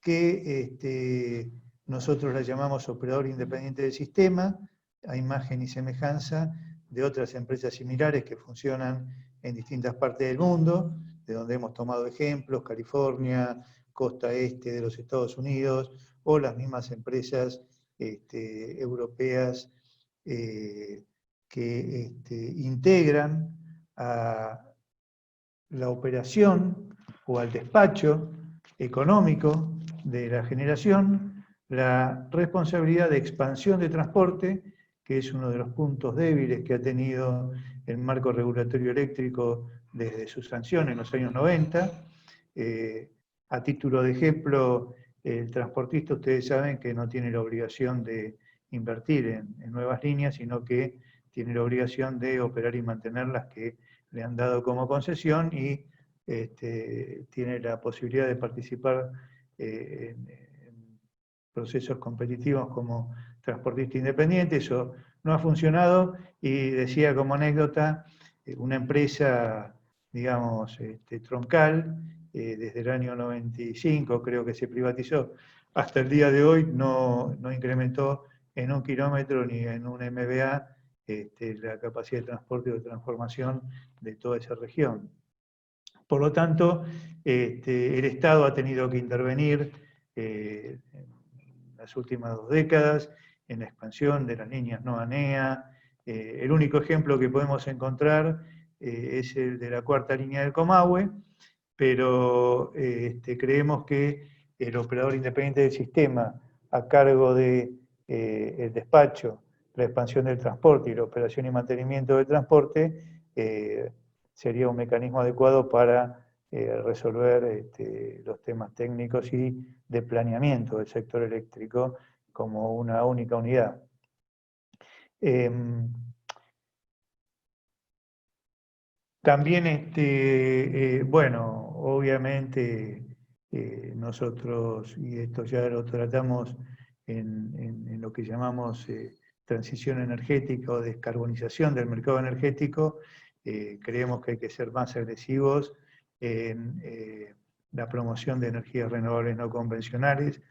que nosotros la llamamos operador independiente del sistema, a imagen y semejanza de otras empresas similares que funcionan en distintas partes del mundo, de donde hemos tomado ejemplos: California, costa este de los Estados Unidos, o las mismas empresas europeas que integran a la operación o al despacho económico de la generación la responsabilidad de expansión de transporte, que es uno de los puntos débiles que ha tenido el marco regulatorio eléctrico desde su sanción en los años 90. A título de ejemplo, el transportista, ustedes saben que no tiene la obligación de invertir en nuevas líneas, sino que tiene la obligación de operar y mantener las que le han dado como concesión, y tiene la posibilidad de participar en procesos competitivos como transportista independiente. Eso no ha funcionado, y decía como anécdota, una empresa, digamos, troncal, desde el año 95 creo que se privatizó, hasta el día de hoy no incrementó en 1 kilómetro ni en un MVA la capacidad de transporte o de transformación de toda esa región. Por lo tanto, el Estado ha tenido que intervenir en las últimas 2 décadas en la expansión de las líneas no ANEA. El único ejemplo que podemos encontrar es el de la 4ª línea del Comahue, pero creemos que el operador independiente del sistema, a cargo de el despacho, la expansión del transporte y la operación y mantenimiento del transporte, sería un mecanismo adecuado para resolver los temas técnicos y de planeamiento del sector eléctrico como una única unidad. También, bueno, obviamente nosotros, y esto ya lo tratamos en lo que llamamos transición energética o descarbonización del mercado energético, creemos que hay que ser más agresivos en la promoción de energías renovables no convencionales,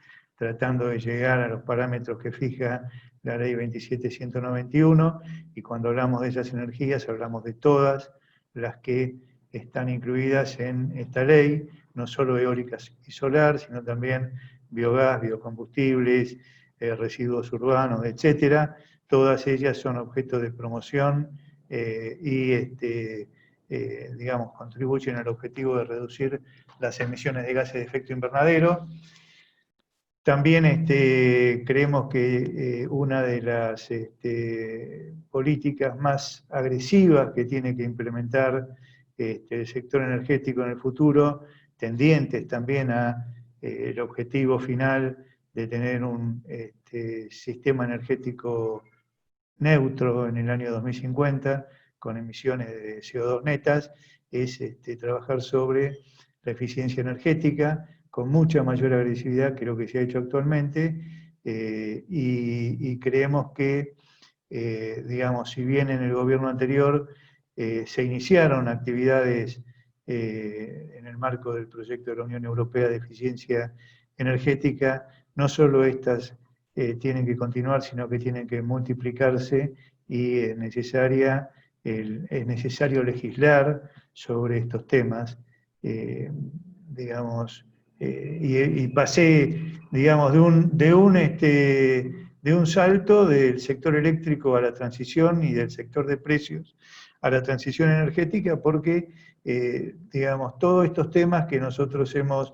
tratando de llegar a los parámetros que fija la ley 27191, y cuando hablamos de esas energías hablamos de todas las que están incluidas en esta ley, no solo eólicas y solar, sino también biogás, biocombustibles, residuos urbanos, etcétera. Todas ellas son objeto de promoción y digamos, contribuyen al objetivo de reducir las emisiones de gases de efecto invernadero. También creemos que una de las políticas más agresivas que tiene que implementar el sector energético en el futuro, tendientes también a el objetivo final de tener un sistema energético neutro en el año 2050, con emisiones de CO2 netas, es trabajar sobre la eficiencia energética con mucha mayor agresividad que lo que se ha hecho actualmente, y creemos que, digamos, si bien en el gobierno anterior se iniciaron actividades en el marco del proyecto de la Unión Europea de Eficiencia Energética, no solo estas tienen que continuar, sino que tienen que multiplicarse, y es necesario legislar sobre estos temas, digamos, y pasé, digamos, de un salto del sector eléctrico a la transición y del sector de precios a la transición energética, porque, digamos, todos estos temas que nosotros hemos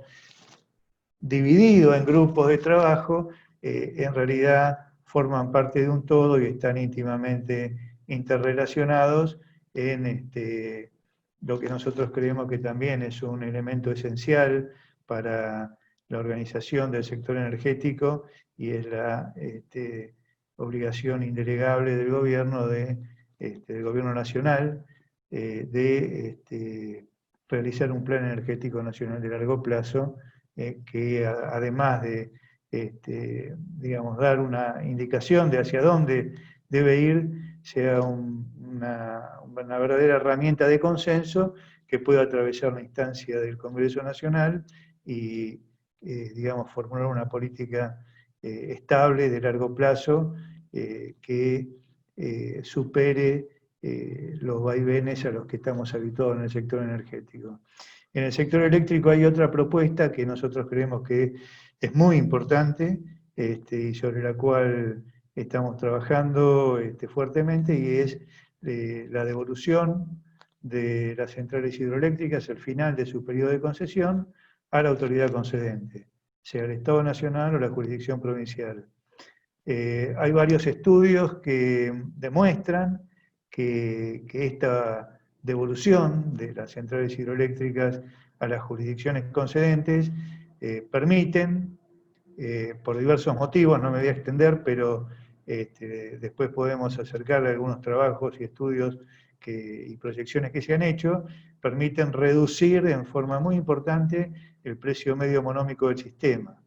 dividido en grupos de trabajo, en realidad forman parte de un todo y están íntimamente interrelacionados en lo que nosotros creemos que también es un elemento esencial para la organización del sector energético, y es la obligación indelegable del gobierno, del gobierno nacional, de realizar un plan energético nacional de largo plazo, que además de digamos, dar una indicación de hacia dónde debe ir, sea una verdadera herramienta de consenso que pueda atravesar la instancia del Congreso Nacional y, digamos, formular una política estable de largo plazo que supere los vaivenes a los que estamos habituados en el sector energético. En el sector eléctrico hay otra propuesta que nosotros creemos que es muy importante, y sobre la cual estamos trabajando fuertemente, y es la devolución de las centrales hidroeléctricas al final de su periodo de concesión a la autoridad concedente, sea el Estado Nacional o la jurisdicción provincial. Hay varios estudios que demuestran que esta devolución de las centrales hidroeléctricas a las jurisdicciones concedentes permiten, por diversos motivos, no me voy a extender, pero después podemos acercarle algunos trabajos y estudios y proyecciones que se han hecho, permiten reducir en forma muy importante el precio medio monómico del sistema.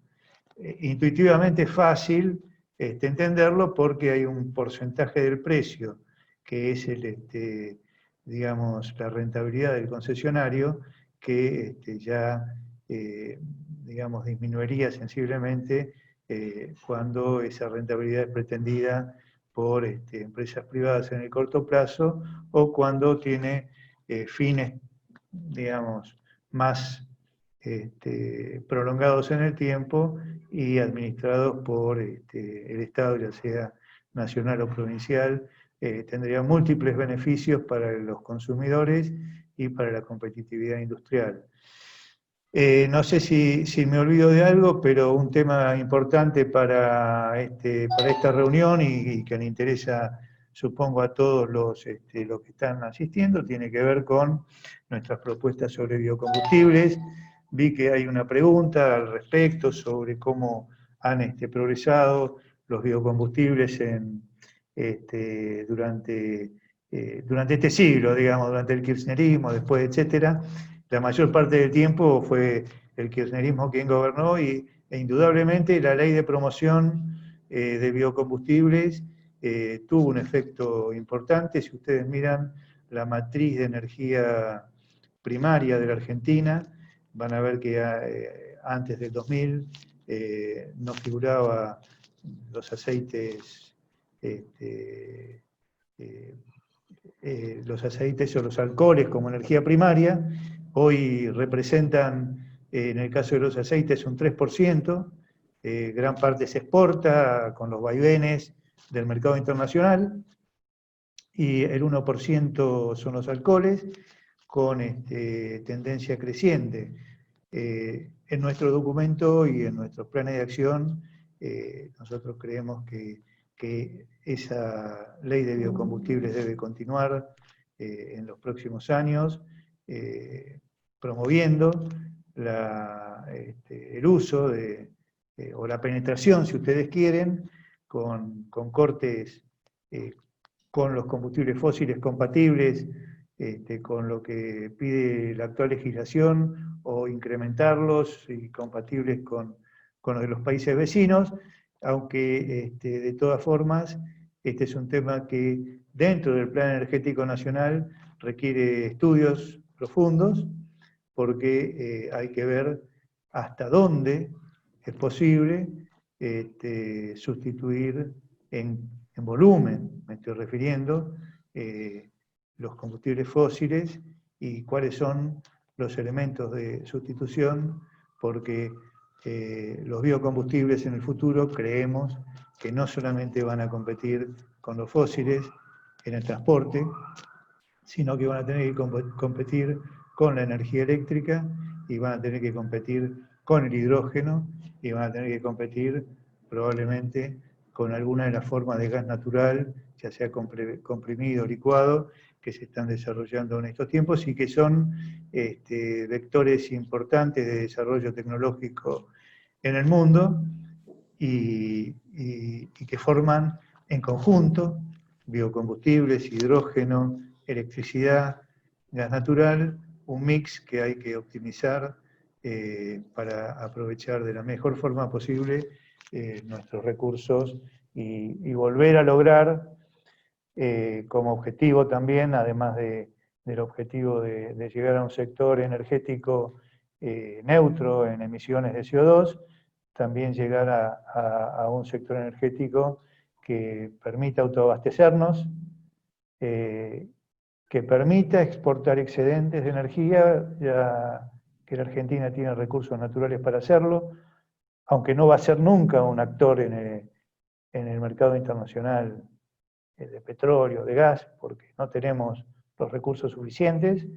Intuitivamente es fácil entenderlo, porque hay un porcentaje del precio que es digamos, la rentabilidad del concesionario, que ya digamos, disminuiría sensiblemente cuando esa rentabilidad es pretendida por empresas privadas en el corto plazo, o cuando tiene fines, digamos, más prolongados en el tiempo y administrados por el Estado, ya sea nacional o provincial. Tendría múltiples beneficios para los consumidores y para la competitividad industrial. No sé si me olvido de algo, pero un tema importante para esta reunión y que le interesa, supongo, a todos los que están asistiendo, tiene que ver con nuestras propuestas sobre biocombustibles. Vi que hay una pregunta al respecto sobre cómo han progresado los biocombustibles durante este siglo, digamos, durante el kirchnerismo, después, etcétera. La mayor parte del tiempo fue el kirchnerismo quien gobernó, e indudablemente la ley de promoción de biocombustibles tuvo un efecto importante. Si ustedes miran la matriz de energía primaria de la Argentina, van a ver que antes del 2000 no figuraba los aceites, los aceites o los alcoholes como energía primaria. Hoy representan, en el caso de los aceites, un 3%, gran parte se exporta con los vaivenes del mercado internacional, y el 1% son los alcoholes, con tendencia creciente. En nuestro documento y en nuestros planes de acción, nosotros creemos que esa ley de biocombustibles debe continuar en los próximos años, promoviendo el uso o la penetración, si ustedes quieren, con cortes con los combustibles fósiles compatibles con lo que pide la actual legislación, o incrementarlos y compatibles con los de los países vecinos, aunque de todas formas este es un tema que dentro del Plan Energético Nacional requiere estudios profundos, porque hay que ver hasta dónde es posible sustituir en volumen, me estoy refiriendo, los combustibles fósiles, y cuáles son los elementos de sustitución, porque los biocombustibles en el futuro creemos que no solamente van a competir con los fósiles en el transporte, sino que van a tener que competir con la energía eléctrica, y van a tener que competir con el hidrógeno, y van a tener que competir probablemente con alguna de las formas de gas natural, ya sea comprimido o licuado, que se están desarrollando en estos tiempos y que son vectores importantes de desarrollo tecnológico en el mundo, y que forman en conjunto biocombustibles, hidrógeno, electricidad, gas natural, un mix que hay que optimizar para aprovechar de la mejor forma posible nuestros recursos, y volver a lograr como objetivo también, además del objetivo de llegar a un sector energético neutro en emisiones de CO2, también llegar a un sector energético que permita autoabastecernos, que permita exportar excedentes de energía, ya que la Argentina tiene recursos naturales para hacerlo, aunque no va a ser nunca un actor en el mercado internacional de petróleo, de gas, porque no tenemos los recursos suficientes,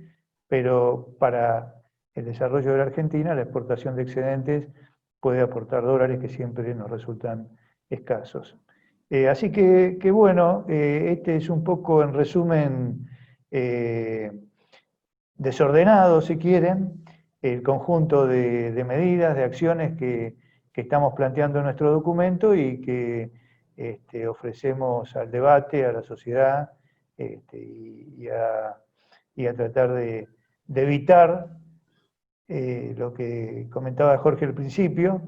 pero para el desarrollo de la Argentina, la exportación de excedentes puede aportar dólares que siempre nos resultan escasos. Así que bueno, este es un poco, en resumen, desordenado, si quieren, el conjunto de medidas, de acciones que estamos planteando en nuestro documento, y que ofrecemos al debate, a la sociedad, y a tratar de evitar lo que comentaba Jorge al principio,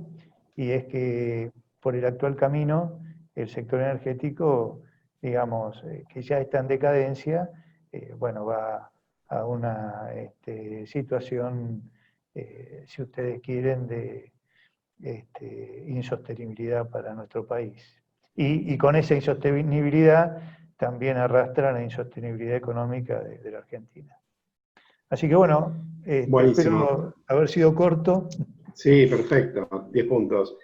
y es que por el actual camino el sector energético, digamos, que ya está en decadencia, bueno, va a una situación, si ustedes quieren, de insostenibilidad para nuestro país. Y con esa insostenibilidad también arrastra la insostenibilidad económica de la Argentina. Así que bueno, espero haber sido corto. Sí, perfecto, 10 puntos.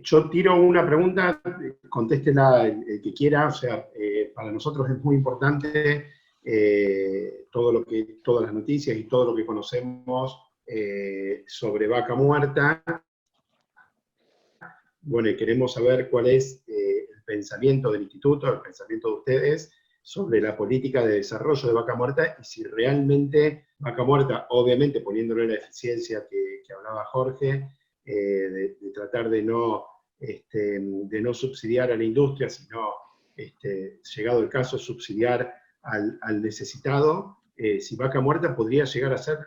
Yo tiro una pregunta, contéstela el que quiera. O sea, para nosotros es muy importante todas las noticias y todo lo que conocemos sobre Vaca Muerta. Bueno, y queremos saber cuál es el pensamiento del instituto, el pensamiento de ustedes sobre la política de desarrollo de Vaca Muerta, y si realmente Vaca Muerta, obviamente poniéndole la eficiencia que hablaba Jorge, de tratar de no subsidiar a la industria, sino, llegado el caso, subsidiar al necesitado, si Vaca Muerta podría llegar a ser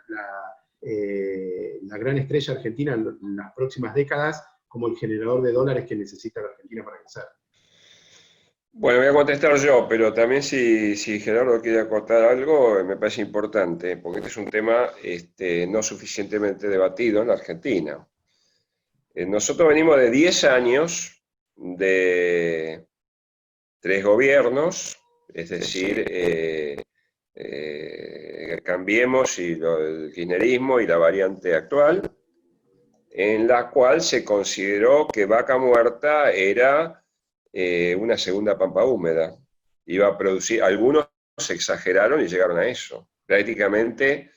la gran estrella argentina en las próximas décadas, como el generador de dólares que necesita la Argentina para crecer. Bueno, voy a contestar yo, pero también si Gerardo quiere acotar algo, me parece importante, porque este es un tema no suficientemente debatido en la Argentina. Nosotros venimos de 10 años de 3 gobiernos, es decir, Cambiemos y el kirchnerismo y la variante actual, en la cual se consideró que Vaca Muerta era una segunda pampa húmeda. Iba a producir, algunos se exageraron y llegaron a eso. Prácticamente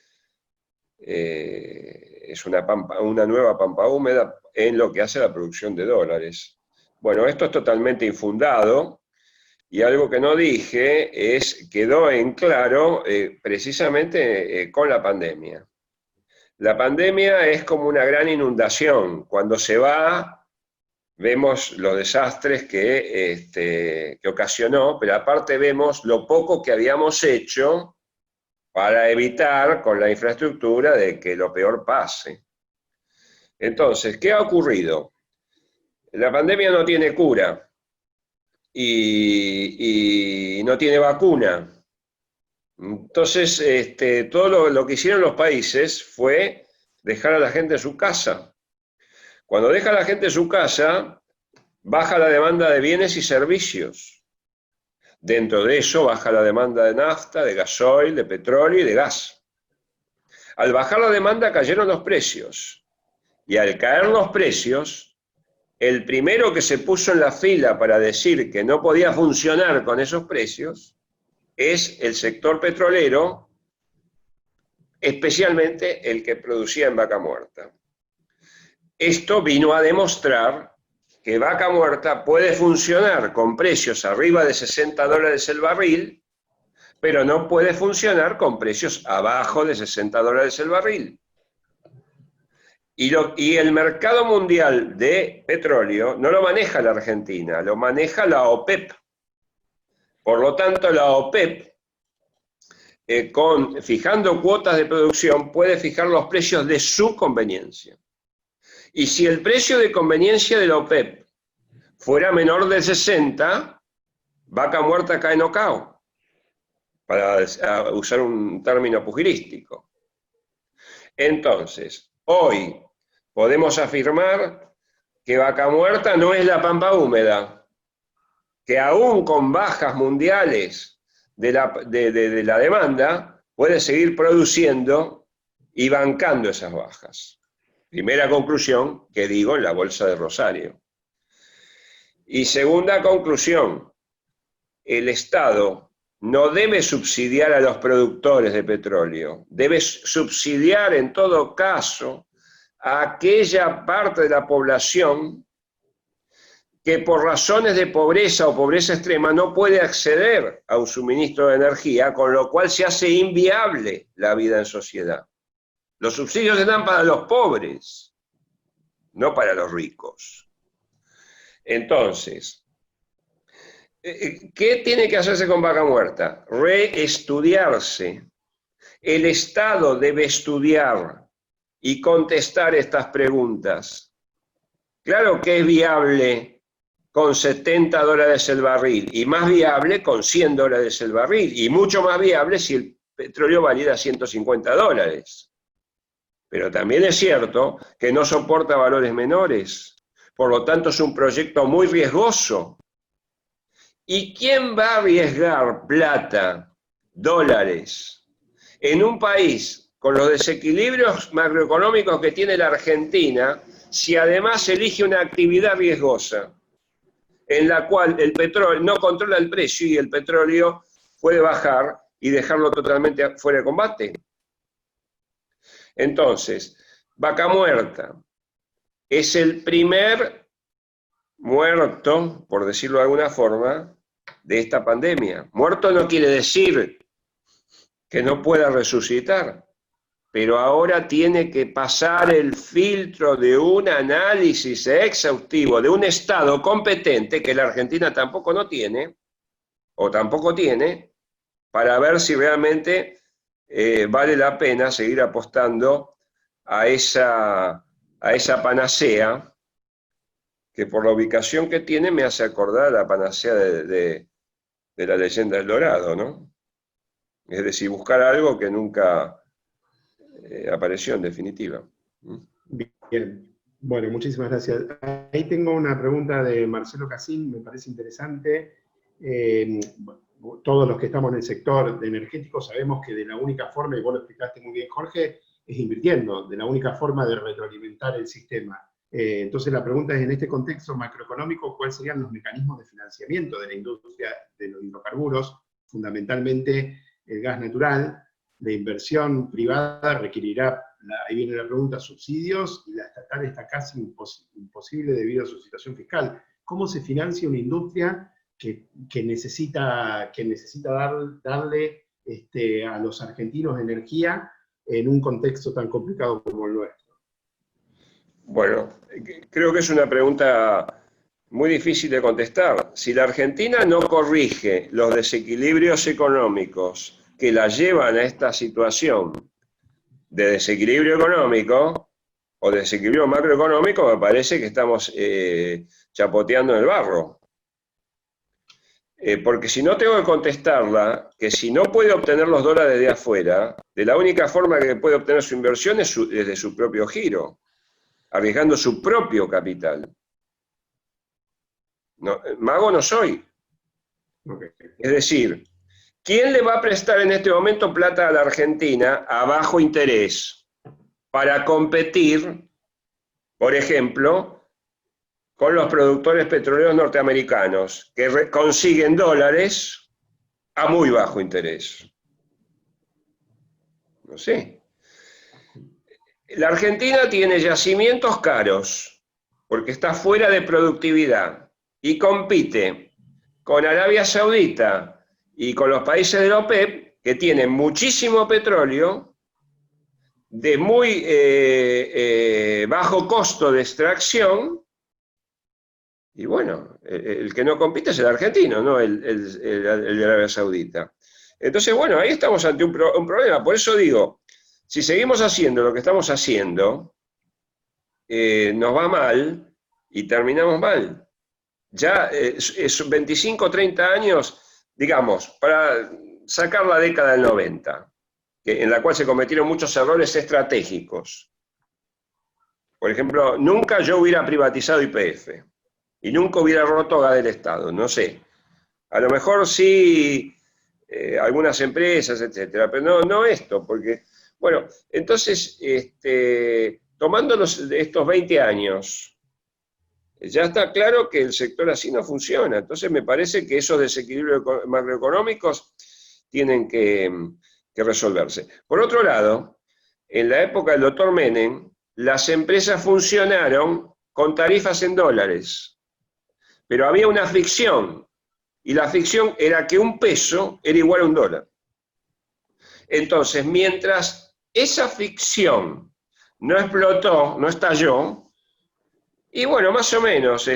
es una nueva pampa húmeda en lo que hace la producción de dólares. Bueno, esto es totalmente infundado, y algo que no dije quedó en claro precisamente con la pandemia. La pandemia es como una gran inundación. Cuando se va, vemos los desastres que ocasionó, pero aparte vemos lo poco que habíamos hecho para evitar con la infraestructura de que lo peor pase. Entonces, ¿qué ha ocurrido? La pandemia no tiene cura y no tiene vacuna. Entonces, todo lo que hicieron los países fue dejar a la gente en su casa. Cuando deja a la gente en su casa, baja la demanda de bienes y servicios. Dentro de eso baja la demanda de nafta, de gasoil, de petróleo y de gas. Al bajar la demanda cayeron los precios. Y al caer los precios, el primero que se puso en la fila para decir que no podía funcionar con esos precios es el sector petrolero, especialmente el que producía en Vaca Muerta. Esto vino a demostrar que Vaca Muerta puede funcionar con precios arriba de $60 el barril, pero no puede funcionar con precios abajo de $60 el barril. Y el mercado mundial de petróleo no lo maneja la Argentina, lo maneja la OPEP. Por lo tanto, la OPEP, fijando cuotas de producción, puede fijar los precios de su conveniencia. Y si el precio de conveniencia de la OPEP fuera menor de 60, Vaca Muerta cae knockout, para usar un término pugilístico. Entonces, hoy podemos afirmar que Vaca Muerta no es la pampa húmeda, que aún con bajas mundiales de la demanda, puede seguir produciendo y bancando esas bajas. Primera conclusión que digo en la Bolsa de Rosario. Y segunda conclusión, el Estado no debe subsidiar a los productores de petróleo, debe subsidiar en todo caso a aquella parte de la población que por razones de pobreza o pobreza extrema no puede acceder a un suministro de energía, con lo cual se hace inviable la vida en sociedad. Los subsidios se dan para los pobres, no para los ricos. Entonces, ¿qué tiene que hacerse con Vaca Muerta? Reestudiarse. El Estado debe estudiar y contestar estas preguntas. Claro que es viable con $70 el barril, y más viable con $100 el barril, y mucho más viable si el petróleo valiera $150. Pero también es cierto que no soporta valores menores, por lo tanto es un proyecto muy riesgoso. ¿Y quién va a arriesgar plata, dólares, en un país con los desequilibrios macroeconómicos que tiene la Argentina, si además elige una actividad riesgosa, en la cual el petróleo no controla el precio y el petróleo puede bajar y dejarlo totalmente fuera de combate? Entonces, Vaca Muerta es el primer muerto, por decirlo de alguna forma, de esta pandemia. Muerto no quiere decir que no pueda resucitar, pero ahora tiene que pasar el filtro de un análisis exhaustivo de un Estado competente, que la Argentina tampoco no tiene, o tampoco tiene, para ver si realmente vale la pena seguir apostando a esa panacea, que por la ubicación que tiene me hace acordar a la panacea de la leyenda del Dorado, ¿no? Es decir, buscar algo que nunca apareció en definitiva. Bien. Bueno, muchísimas gracias. Ahí tengo una pregunta de Marcelo Casín, me parece interesante. Todos los que estamos en el sector de energético sabemos que de la única forma, y vos lo explicaste muy bien, Jorge, es invirtiendo, de la única forma de retroalimentar el sistema. Entonces la pregunta es, en este contexto macroeconómico, ¿cuáles serían los mecanismos de financiamiento de la industria de los hidrocarburos? Fundamentalmente el gas natural. La inversión privada requerirá, ahí viene la pregunta, subsidios, y la estatal está casi imposible debido a su situación fiscal. ¿Cómo se financia una industria que necesita darle a los argentinos energía en un contexto tan complicado como el nuestro? Bueno, creo que es una pregunta muy difícil de contestar. Si la Argentina no corrige los desequilibrios económicos que la llevan a esta situación de desequilibrio económico o desequilibrio macroeconómico, me parece que estamos chapoteando en el barro. Porque si no, tengo que contestarla que si no puede obtener los dólares de afuera, de la única forma que puede obtener su inversión es desde su propio giro, arriesgando su propio capital. No, mago no soy. Okay. Es decir, ¿quién le va a prestar en este momento plata a la Argentina a bajo interés para competir, por ejemplo, con los productores petroleros norteamericanos que consiguen dólares a muy bajo interés? No sé. La Argentina tiene yacimientos caros porque está fuera de productividad y compite con Arabia Saudita y con los países de la OPEP que tienen muchísimo petróleo de muy bajo costo de extracción, y bueno, el que no compite es el argentino, no el de Arabia Saudita. Entonces, bueno, ahí estamos ante un problema. Por eso digo, si seguimos haciendo lo que estamos haciendo, nos va mal y terminamos mal. Ya 25 o 30 años, digamos, para sacar la década del 90, en la cual se cometieron muchos errores estratégicos. Por ejemplo, nunca yo hubiera privatizado YPF y nunca hubiera roto gas del Estado, no sé. A lo mejor sí algunas empresas, etcétera, pero no esto, porque, bueno, entonces, tomando estos 20 años, ya está claro que el sector así no funciona. Entonces me parece que esos desequilibrios macroeconómicos tienen que resolverse. Por otro lado, en la época del doctor Menem, las empresas funcionaron con tarifas en dólares, pero había una ficción, y la ficción era que un peso era igual a un dólar. Entonces, mientras esa ficción no explotó, no estalló, y bueno, más o menos,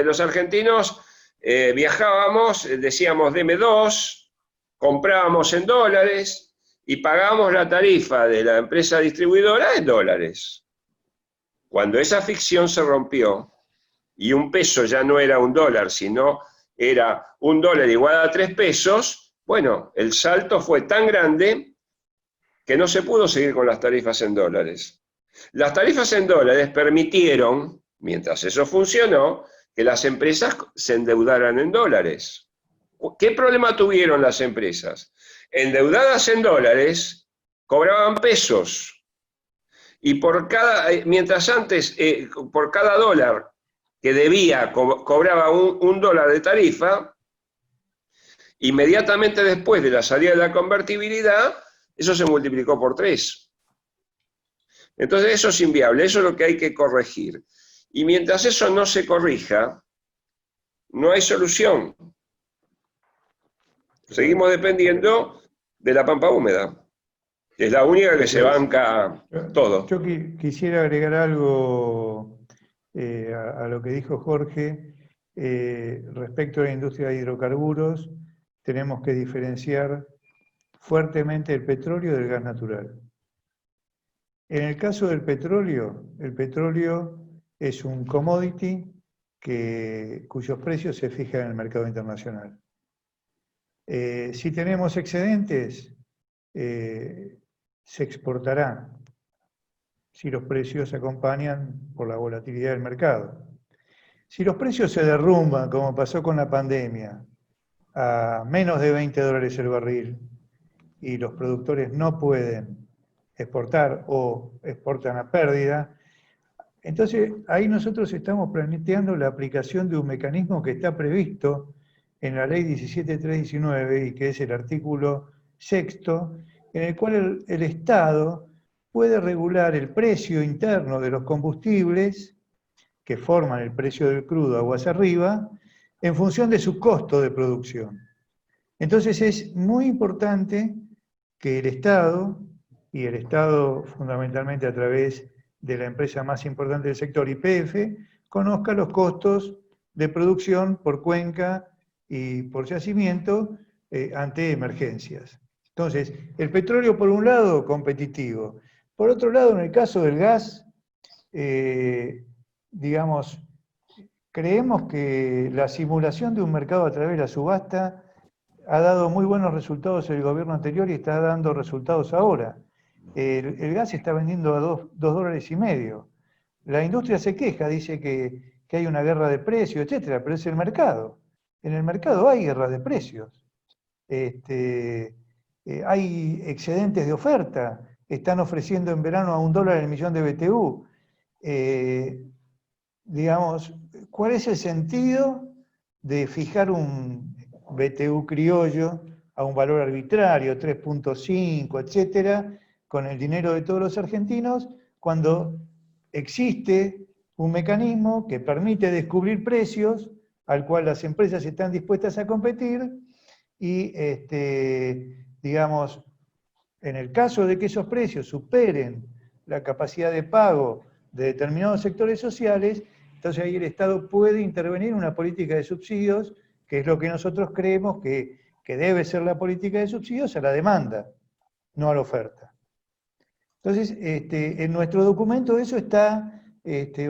los argentinos viajábamos, decíamos deme 2, comprábamos en dólares y pagábamos la tarifa de la empresa distribuidora en dólares. Cuando esa ficción se rompió y un peso ya no era un dólar, sino era un dólar igual a 3 pesos, bueno, el salto fue tan grande que no se pudo seguir con las tarifas en dólares. Las tarifas en dólares permitieron, mientras eso funcionó, que las empresas se endeudaran en dólares. ¿Qué problema tuvieron las empresas? Endeudadas en dólares, cobraban pesos. Y mientras antes, por cada dólar que debía, cobraba un dólar de tarifa, inmediatamente después de la salida de la convertibilidad, eso se multiplicó por 3. Entonces eso es inviable, eso es lo que hay que corregir. Y mientras eso no se corrija, no hay solución. Seguimos dependiendo de la pampa húmeda, que es la única que se banca todo. Yo quisiera agregar algo a lo que dijo Jorge. Respecto a la industria de hidrocarburos, tenemos que diferenciar fuertemente el petróleo del gas natural. En el caso del petróleo, el petróleo es un commodity cuyos precios se fijan en el mercado internacional. Si tenemos excedentes, se exportará. si los precios acompañan por la volatilidad del mercado. Si los precios se derrumban, como pasó con la pandemia, a menos de $20 el barril, y los productores no pueden exportar o exportan a pérdida, entonces ahí nosotros estamos planteando la aplicación de un mecanismo que está previsto en la ley 17.319 y que es el artículo 6º, en el cual el Estado puede regular el precio interno de los combustibles que forman el precio del crudo aguas arriba en función de su costo de producción. Entonces es muy importante que el Estado, y el Estado fundamentalmente a través de la empresa más importante del sector, YPF, conozca los costos de producción por cuenca y por yacimiento ante emergencias. Entonces, el petróleo por un lado, competitivo. Por otro lado, en el caso del gas, digamos, creemos que la simulación de un mercado a través de la subasta ha dado muy buenos resultados en el gobierno anterior y está dando resultados ahora. El gas se está vendiendo a $2,5. La industria se queja, dice que hay una guerra de precios, etcétera, pero es el mercado. En el mercado hay guerra de precios. Hay excedentes de oferta. Están ofreciendo en verano a $1 el millón de BTU. Digamos, ¿cuál es el sentido de fijar un BTU criollo a un valor arbitrario, 3.5, etcétera, con el dinero de todos los argentinos, cuando existe un mecanismo que permite descubrir precios al cual las empresas están dispuestas a competir y, digamos, en el caso de que esos precios superen la capacidad de pago de determinados sectores sociales, entonces ahí el Estado puede intervenir en una política de subsidios, que es lo que nosotros creemos que debe ser la política de subsidios a la demanda, no a la oferta. Entonces, en nuestro documento eso está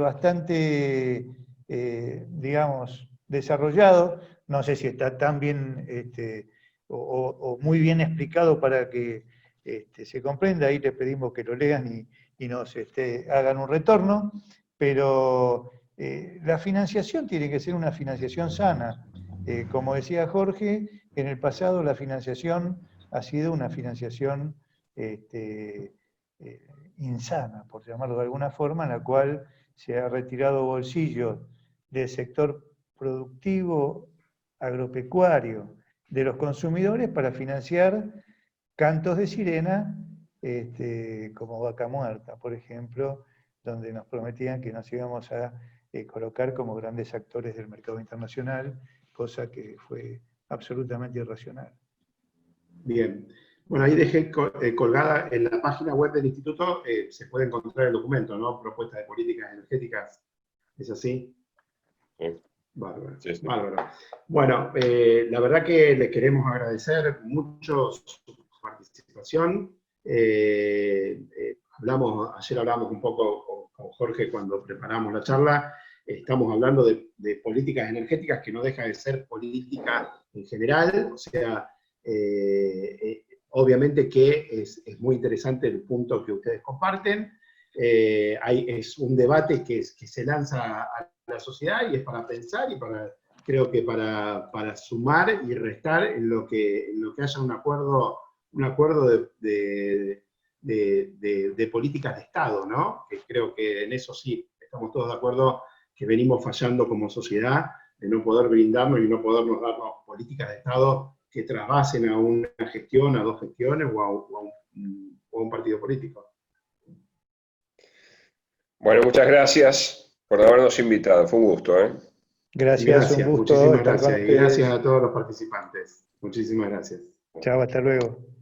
bastante, digamos, desarrollado. No sé si está tan bien o muy bien explicado para que se comprenda. Ahí les pedimos que lo lean y nos hagan un retorno. Pero la financiación tiene que ser una financiación sana. Como decía Jorge, en el pasado la financiación ha sido una financiación insana, por llamarlo de alguna forma, en la cual se ha retirado bolsillos del sector productivo agropecuario de los consumidores para financiar cantos de sirena como Vaca Muerta, por ejemplo, donde nos prometían que nos íbamos a colocar como grandes actores del mercado internacional, cosa que fue absolutamente irracional. Bien. Bueno, ahí dejé colgada en la página web del instituto, se puede encontrar el documento, ¿no? Propuesta de políticas energéticas. ¿Es así? Sí. Bárbaro. Sí, sí. Bárbaro. Bueno, la verdad que le queremos agradecer mucho su participación. Ayer hablamos un poco con Jorge cuando preparamos la charla. Estamos hablando de políticas energéticas que no deja de ser política en general, o sea, obviamente que es muy interesante el punto que ustedes comparten. Es un debate que se lanza a la sociedad y es para pensar y creo que para sumar y restar en lo que haya un acuerdo de políticas de Estado, ¿no? Que creo que en eso sí estamos todos de acuerdo, que venimos fallando como sociedad de no poder brindarnos y no podernos darnos políticas de Estado que trasvasen a una gestión, a dos gestiones o a un partido político. Bueno, muchas gracias por habernos invitado, fue un gusto. Gracias, un gusto muchísimas estar con gracias. Y ustedes. gracias a todos los participantes. Muchísimas gracias. Chao, hasta luego.